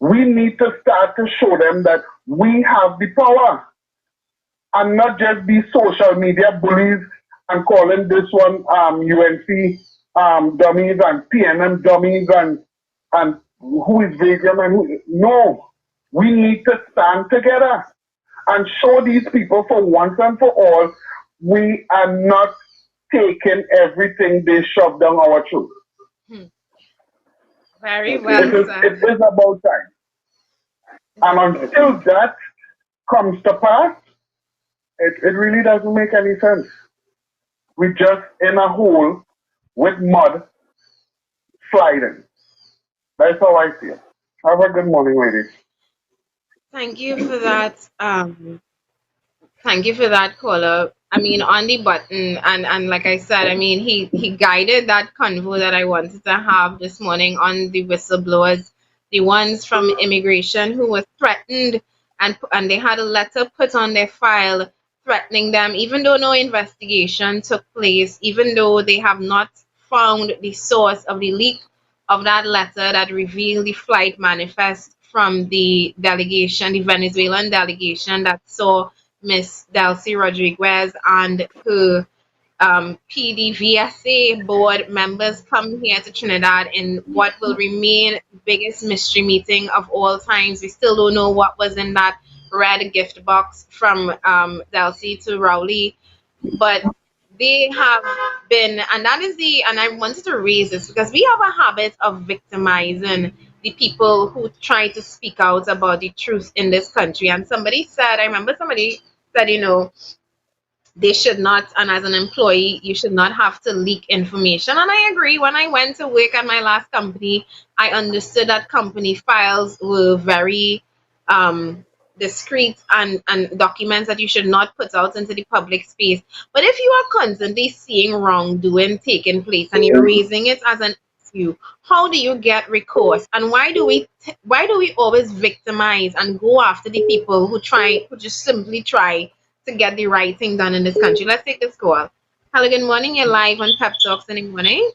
We need to start to show them that we have the power and not just be social media bullies and calling this one UNC dummies and PNM dummies and who is Vegan and who. No, we need to stand together and show these people for once and for all we are not taking everything they shove down our throat. Very well said. It is about time. And until that comes to pass, it really doesn't make any sense. We're just in a hole with mud sliding. That's how I see it. Have a good morning, ladies. Thank you for that. Thank you for that, caller. I mean, on the button, and like I said, I mean, he guided that convo that I wanted to have this morning on the whistleblowers, the ones from immigration who were threatened, and they had a letter put on their file threatening them, even though no investigation took place, even though they have not found the source of the leak of that letter that revealed the flight manifest from the delegation, the Venezuelan delegation that saw Miss Delcy Rodriguez and her PDVSA board members come here to Trinidad in what will remain the biggest mystery meeting of all times. We still don't know what was in that red gift box from Delcy to Rowley, but they have been, and I wanted to raise this because we have a habit of victimizing the people who try to speak out about the truth in this country. And I remember somebody said, they should not, and as an employee, you should not have to leak information. And I agree. When I went to work at my last company, I understood that company files were very discreet and documents that you should not put out into the public space. But if you are constantly seeing wrongdoing taking place and you're raising it as an issue, how do you get recourse? And why do we always victimize and go after the people who just simply try to get the right thing done in this country? Let's take this call. Hello, good morning. You're live on Pep Talks in the morning.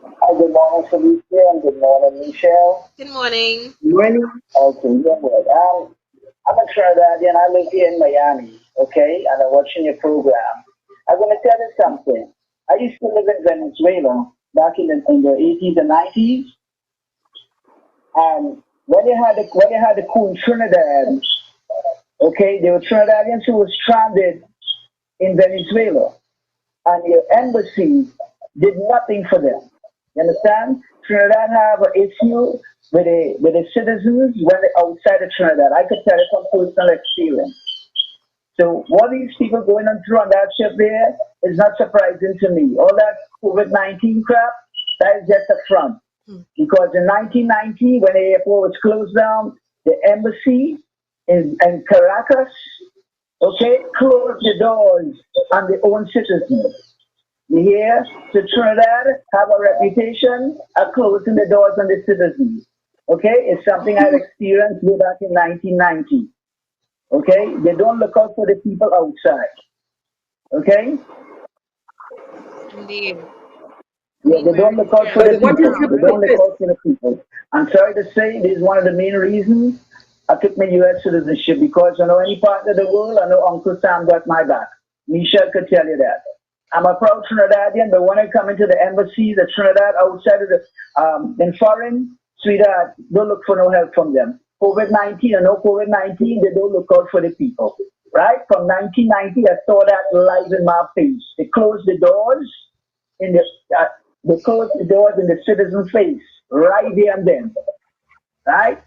Hi, good morning, Felicia, and good morning, Michelle. Good morning. Morning. Okay, yeah, well, I'm a Trinidadian. I live here in Miami, okay, and I'm watching your program. I'm going to tell you something. I used to live in Venezuela back in the 80s and 90s, and when you had the coup in Trinidad, okay, there were Trinidadians who were stranded in Venezuela, and your embassy did nothing for them. You understand? Trinidad have an issue with the citizens when they're outside of Trinidad. I could tell you from personal experience. So what these people going on through on that ship there is not surprising to me. All that COVID-19 crap, that is just a front. Because in 1990, when the airport was closed down, the embassy in Caracas, okay, closed the doors on their own citizens. Here, so Trinidad have a reputation of closing the doors on the citizens. Okay, it's something I've experienced way back in 1990. Okay, they don't look out for the people outside. Okay? Indeed. Yeah, they don't look out for the people. They don't look out for the people. I'm sorry to say, this is one of the main reasons I took my U.S. citizenship, because I know any part of the world, I know Uncle Sam got my back. Michelle could tell you that. I'm a proud Trinidadian, but when I come into the embassy, the Trinidad outside of in foreign, sweetheart, don't look for no help from them. COVID-19 or no COVID-19, they don't look out for the people. Right? From 1990, I saw that live in my face. They closed the doors in the citizen's face right there and then. Right?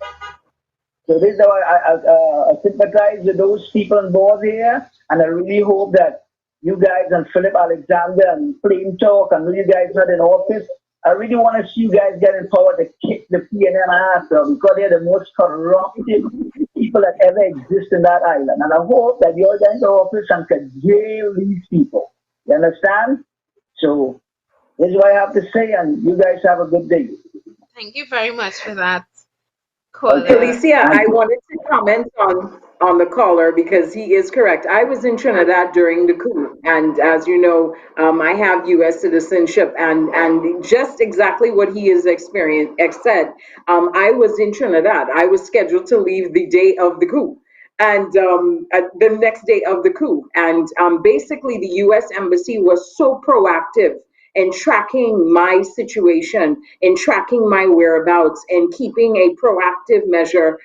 So this is how I sympathize with those people involved here, and I really hope that you guys and Philip Alexander and Plain Talk and you guys not in office. I really want to see you guys get in power to kick the PNM ass, because they're the most corrupted people that ever exist in that island. And I hope that you all get into office and can jail these people. You understand? So this is what I have to say, and you guys have a good day. Thank you very much for that, caller. Felicia, I wanted to comment on the caller because he is correct. I was in Trinidad during the coup, and as you know, I have U.S. citizenship, and just exactly what he has said. I was in Trinidad. I was scheduled to leave the day of the coup, and the next day of the coup, and basically the U.S. embassy was so proactive in tracking my situation, in tracking my whereabouts, and keeping a proactive measure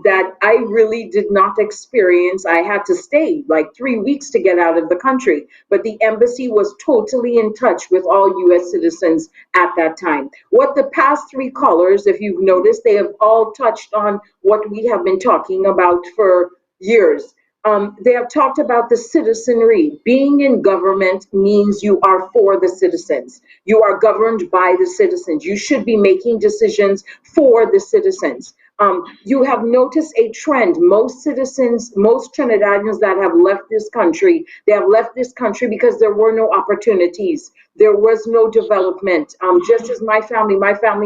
that I really did not experience. I had to stay like 3 weeks to get out of the country, but the embassy was totally in touch with all U.S. citizens at that time. What the past three callers, if you've noticed, they have all touched on what we have been talking about for years. They have talked about the citizenry. Being in government means you are for the citizens. You are governed by the citizens. You should be making decisions for the citizens. You have noticed a trend. Most citizens, most Trinidadians that have left this country, they have left this country because there were no opportunities. There was no development. Just as my family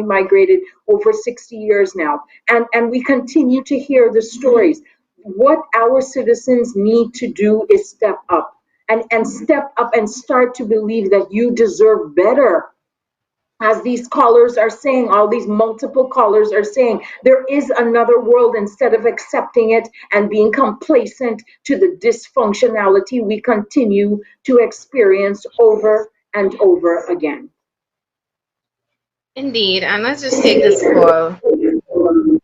migrated over 60 years now. And we continue to hear the stories. What our citizens need to do is step up and step up and start to believe that you deserve better. As these callers are saying, all these multiple callers are saying, there is another world. Instead of accepting it and being complacent to the dysfunctionality we continue to experience over and over again. Indeed, and let's just take this call. Good morning,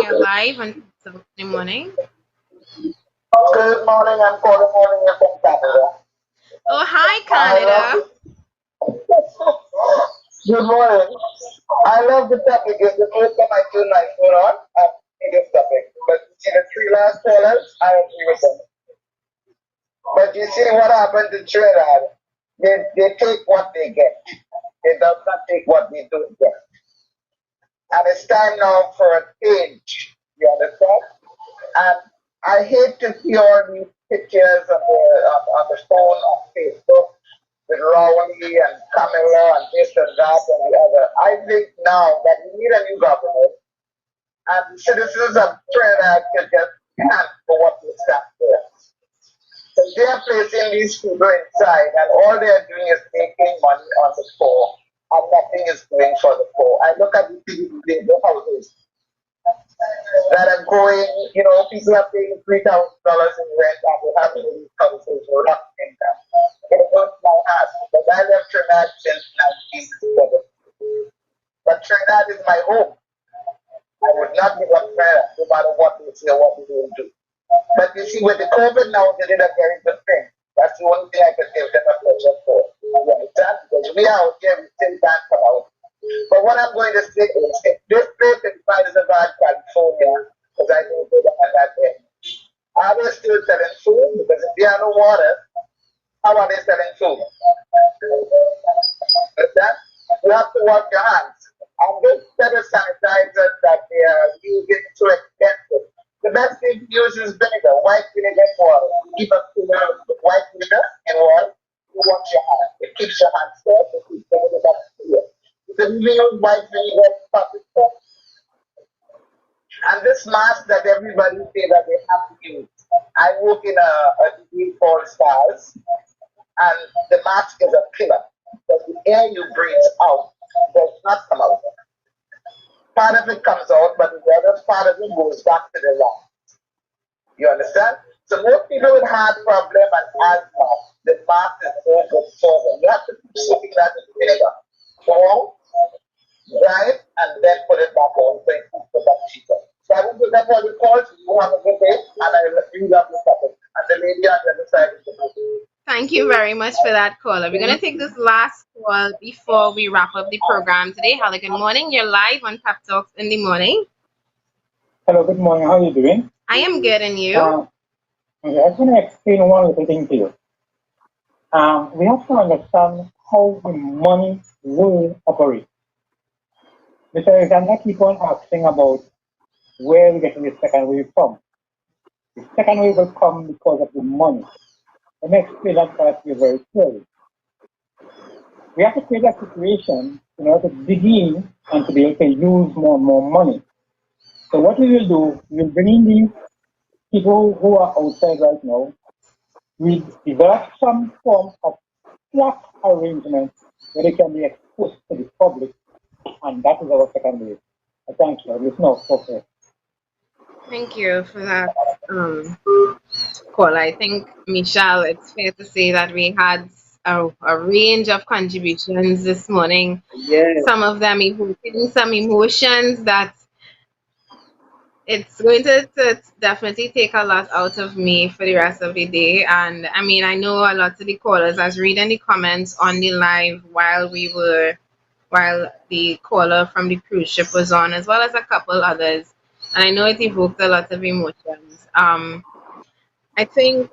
you're live on Good morning. Good morning, I'm calling from Canada. Oh, hi, Canada. Good morning. I love the topic. It's the first time I feel like going on in this topic. But you see the three last callers, I agree with them. But you see what happened to Trinidad? They take what they get. They do not take what they don't get. And it's time now for a change. You understand? And I hate to see all these pictures on the phone, on Facebook, with Rowley and Camilla and this and that and the other. I think now that we need a new government, and citizens of Trinidad can just stand for what they stand for. So they're placing these people inside, and all they're doing is making money on the poor, and nothing is doing for the poor. I look at the houses that are going, people are paying $3,000 in rent, and they have these houses for not income. It hurts my heart, because I left Trinidad since 1970. But Trinidad is my home. I would not give up Trinidad, no matter what they say or what they will do. But you see, with the COVID now, they did a very good thing. That's the only thing I can give them a pleasure for. You understand? Because we are out here, we still can't come out. But what I'm going to say is, if this place is about California, because I don't go down that way, are they still selling food? Because if there are no water, how are they selling food? Understand? You have to wash your hands. And this set of sanitizers that they are using so expensive. The best thing to use is vinegar, white vinegar and water. You keep a white vinegar and water, you wash your hands. It keeps your hands soft, it keeps the bacteria. Because we use white vinegar public soap. And this mask that everybody say that they have to use. I work in a degree called SARS, and the mask is a killer. Because the air you breathe out does not come out. Part of it comes out, but the other part of it goes back to the lungs. You understand? So most people with heart problem and asthma, the mask is so good for them. You have to keep soaking that in vinegar. Pour, dry it, and then put it back on so it keeps the bacteria. Thank you very much for that caller. We're going to take this last call before we wrap up the program today. Hello, good morning. You're live on Pep Talks in the morning. Hello, good morning. How are you doing? I am good, and you? Okay, I just want to explain one little thing to you. We have to understand how the money will operate. Mr. Alexander keep on asking about where we get the second wave from. The second wave will come because of the money. Let me explain that to you very clearly. We have to create a situation in order to begin and to be able to use more and more money. So what we will do, we will bring in these people who are outside right now. We develop some form of flat arrangement where they can be exposed to the public, and that is our second wave. Thank you. Listen out, okay. Thank you for that call. I think, Michelle, it's fair to say that we had a range of contributions this morning. Yes. Some of them evoking some emotions that it's going to definitely take a lot out of me for the rest of the day. And I mean, I know a lot of the callers, I was reading the comments on the live while the caller from the cruise ship was on, as well as a couple others. And I know it evoked a lot of emotions. I think,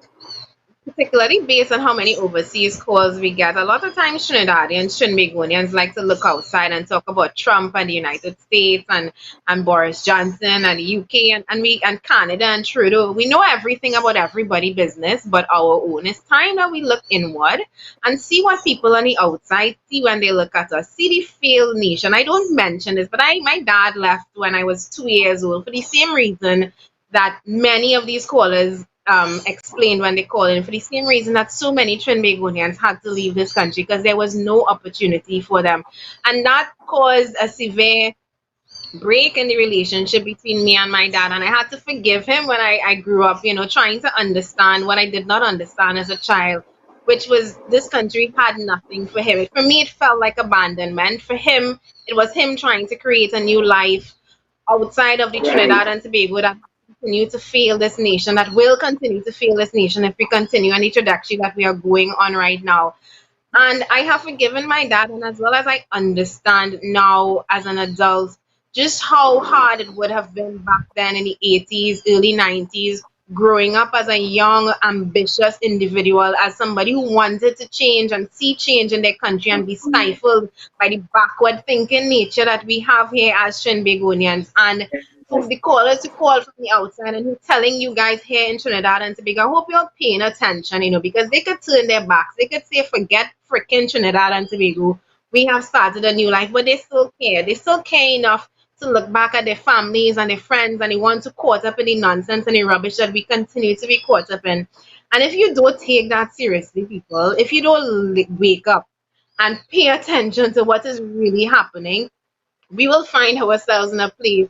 particularly based on how many overseas calls we get, a lot of times Trinidadians, Trinbagonians like to look outside and talk about Trump and the United States and Boris Johnson and the UK and Canada and Trudeau. We know everything about everybody business but our own. It's time that we look inward and see what people on the outside see when they look at us. See the failed nation. I don't mention this, but my dad left when I was 2 years old for the same reason that many of these callers explained when they called in, for the same reason that so many Trinbagonians had to leave this country because there was no opportunity for them. And that caused a severe break in the relationship between me and my dad. And I had to forgive him when I grew up, trying to understand what I did not understand as a child, which was this country had nothing for him. For me, it felt like abandonment. For him, it was him trying to create a new life outside of the Trinidad and Tobago that continue to fail this nation, that will continue to fail this nation if we continue on the trajectory that we are going on right now. And I have forgiven my dad, and as well as I understand now as an adult just how hard it would have been back then in the 80s, early 90s, growing up as a young, ambitious individual, as somebody who wanted to change and see change in their country and be stifled by the backward thinking nature that we have here as Trinbagonians. And for the callers to call from the outside and who's telling you guys here in Trinidad and Tobago, I hope you're paying attention, because they could turn their backs. They could say, forget freaking Trinidad and Tobago. We have started a new life, but they still care. They still care enough to look back at their families and their friends, and they want to caught up in the nonsense and the rubbish that we continue to be caught up in. And if you don't take that seriously, people, if you don't wake up and pay attention to what is really happening, we will find ourselves in a place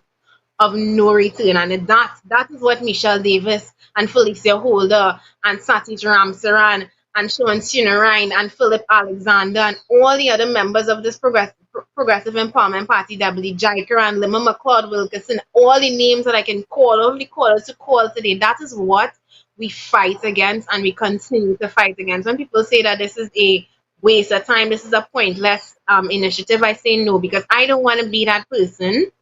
of no return. And that is what Michelle Davis and Felicia Holder and Satish Ramsaran and Sean Sunarine and Philip Alexander and all the other members of this Progressive Empowerment Party, W. Jiker and Lima McLeod Wilkerson, all the names that I can call, all the callers to call today, that is what we fight against and we continue to fight against. When people say that this is a waste of time, this is a pointless initiative, I say no, because I don't want to be that person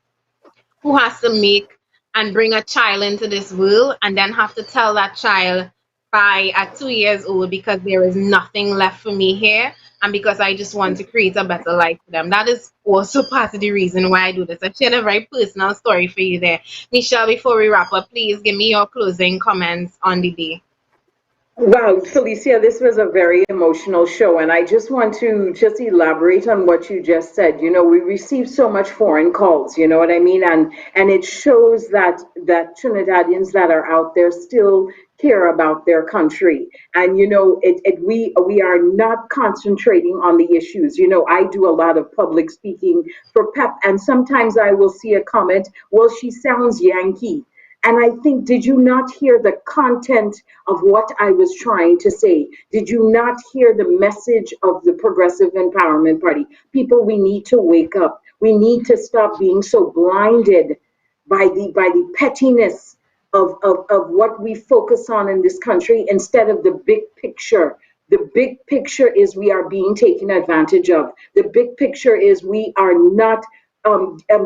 who has to make and bring a child into this world and then have to tell that child at 2 years old because there is nothing left for me here and because I just want to create a better life for them. That is also part of the reason why I do this. I've shared a very personal story for you there. Michelle, before we wrap up, please give me your closing comments on the day. Wow, Felicia, this was a very emotional show, and I just want to elaborate on what you just said. We receive so much foreign calls, you know what I mean? And it shows that Trinidadians that are out there still care about their country. And, we are not concentrating on the issues. I do a lot of public speaking for PEP, and sometimes I will see a comment, well, she sounds Yankee. And I think, did you not hear the content of what I was trying to say? Did you not hear the message of the Progressive Empowerment Party? People, we need to wake up. We need to stop being so blinded by the pettiness of what we focus on in this country instead of the big picture The big picture is we are being taken advantage of. The big picture is we are not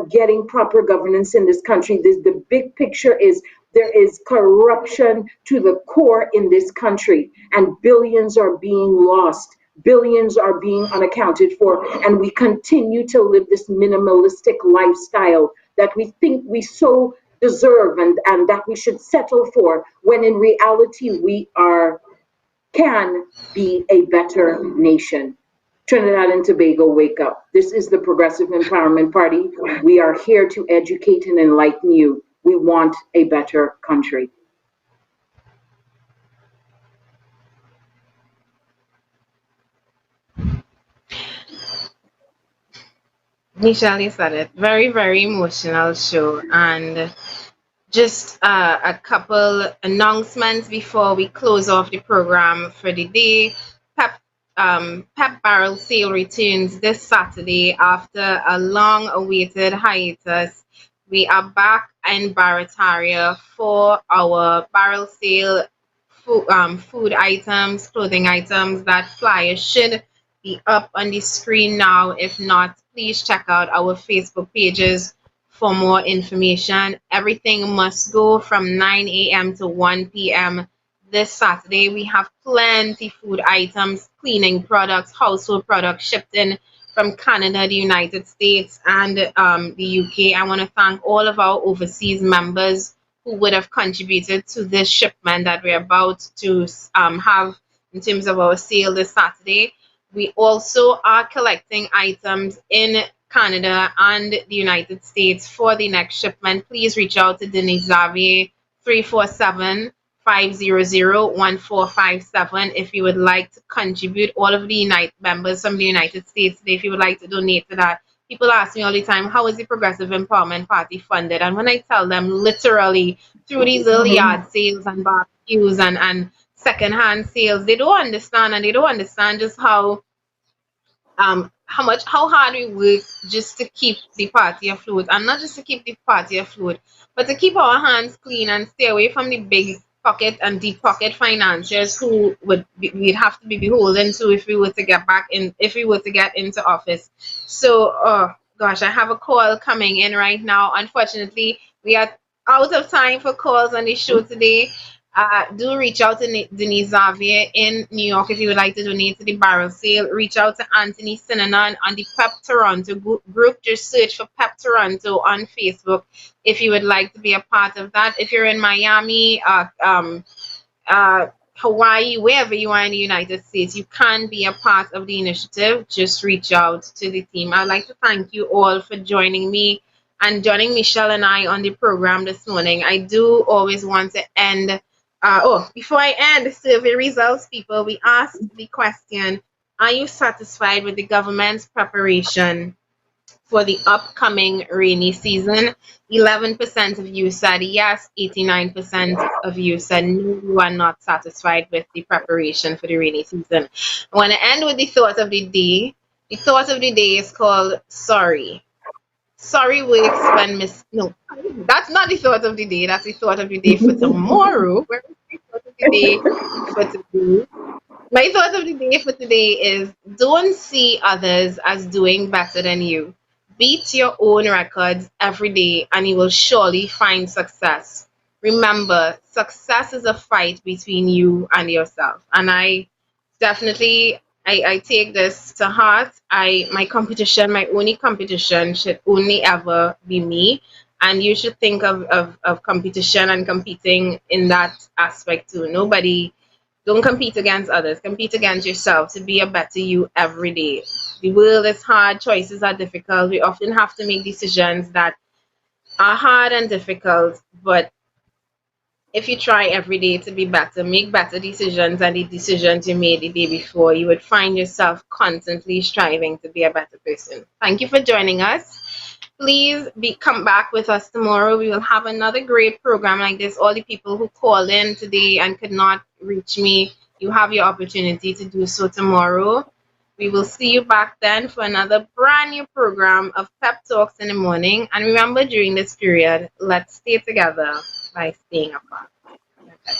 getting proper governance in this country. The big picture is there is corruption to the core in this country, and billions are being lost. Billions are being unaccounted for, and we continue to live this minimalistic lifestyle that we think we so deserve and that we should settle for, when in reality we can be a better nation. Trinidad and Tobago, wake up. This is the Progressive Empowerment Party. We are here to educate and enlighten you. We want a better country. Michelle, you said it. Very, very emotional show. And just a couple announcements before we close off the program for the day. Pep Barrel Sale returns this Saturday after a long-awaited hiatus. We are back in Barataria for our barrel sale. Food items, clothing items. That flyer should be up on the screen now. If not, please check out our Facebook pages for more information. Everything must go from 9 a.m. to 1 p.m. this Saturday. We have plenty food items, cleaning products, household products shipped in from Canada, the United States, and the UK. I want to thank all of our overseas members who would have contributed to this shipment that we're about to have in terms of our sale this Saturday. We also are collecting items in Canada and the United States for the next shipment. Please reach out to Denise Xavier 347-500-1457 if you would like to contribute. All of the members from the United States today, if you would like to donate to that. People ask me all the time, how is the Progressive Empowerment Party funded? And when I tell them, literally through these early yard sales and barbecues and secondhand sales, they don't understand, and they don't understand just how hard we work just to keep the party afloat, and not just to keep the party afloat, but to keep our hands clean and stay away from the big pocket and deep pocket financiers who we'd have to be beholden to if we were to get into office. So, oh gosh, I have a call coming in right now. Unfortunately, we are out of time for calls on the show today. Do reach out to Denise Xavier in New York if you would like to donate to the barrel sale. Reach out to Anthony Sinanan on the Pep Toronto group. Just search for Pep Toronto on Facebook if you would like to be a part of that. If you're in Miami, Hawaii, wherever you are in the United States, you can be a part of the initiative. Just reach out to the team. I'd like to thank you all for joining me and joining Michelle and I on the program this morning. I do always want to end. Before I end the survey results, people, we asked the question, are you satisfied with the government's preparation for the upcoming rainy season? 11% of you said yes, 89% of you said no, you are not satisfied with the preparation for the rainy season. I want to end with the thought of the day. The thought of the day is called sorry. Sorry works when no, that's not the thought of the day. That's the thought of the day for tomorrow. Where is the thought of the day for today? My thought of the day for today is don't see others as doing better than you. Beat your own records every day and you will surely find success. Remember, success is a fight between you and yourself. And I definitely I take this to heart. My only competition should only ever be me. And you should think of competition and competing in that aspect too. Don't compete against others. Compete against yourself to be a better you every day. The world is hard. Choices are difficult. We often have to make decisions that are hard and difficult. But if you try every day to be better, make better decisions than the decisions you made the day before, you would find yourself constantly striving to be a better person. Thank you for joining us. Please come back with us tomorrow. We will have another great program like this. All the people who called in today and could not reach me, you have your opportunity to do so tomorrow. We will see you back then for another brand new program of Pep Talks in the morning. And remember, during this period, let's stay together by staying apart. Okay.